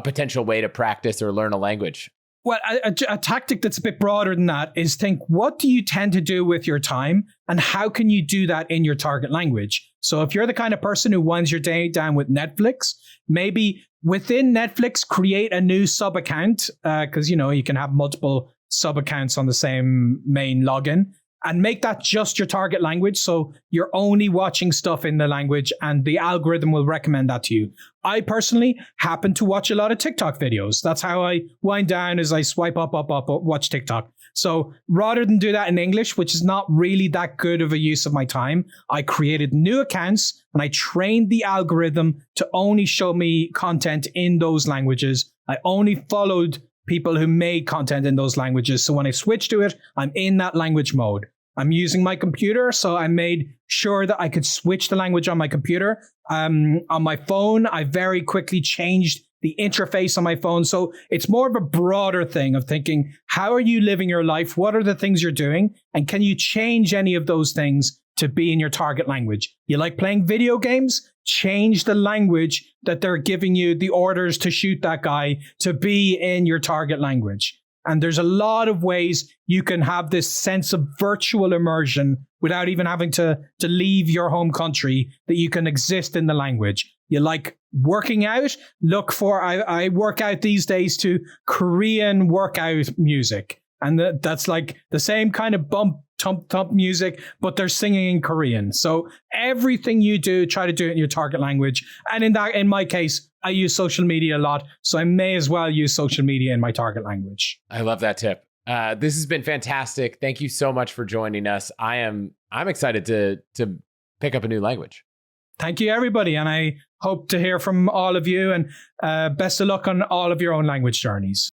potential way to practice or learn a language. Well, a tactic that's a bit broader than that is think, what do you tend to do with your time and how can you do that in your target language? So if you're the kind of person who winds your day down with Netflix, maybe within Netflix, create a new sub account because, you can have multiple sub accounts on the same main login and make that just your target language. So you're only watching stuff in the language and the algorithm will recommend that to you. I personally happen to watch a lot of TikTok videos. That's how I wind down as I swipe up, watch TikTok. So rather than do that in English, which is not really that good of a use of my time, I created new accounts and I trained the algorithm to only show me content in those languages. I only followed people who made content in those languages. So when I switch to it, I'm in that language mode. I'm using my computer, so I made sure that I could switch the language on my computer. On my phone, I very quickly changed the interface on my phone. So it's more of a broader thing of thinking, how are you living your life? What are the things you're doing? And can you change any of those things to be in your target language? You like playing video games? Change the language that they're giving you the orders to shoot that guy to be in your target language. And there's a lot of ways you can have this sense of virtual immersion without even having to leave your home country, that you can exist in the language. You like working out? Look for, I work out these days to Korean workout music. And that's like the same kind of bump, thump music, but they're singing in Korean. So everything you do, try to do it in your target language. And in my case, I use social media a lot, so I may as well use social media in my target language. I love that tip. This has been fantastic. Thank you so much for joining us. I'm excited to pick up a new language. Thank you, everybody. And I hope to hear from all of you, and best of luck on all of your own language journeys.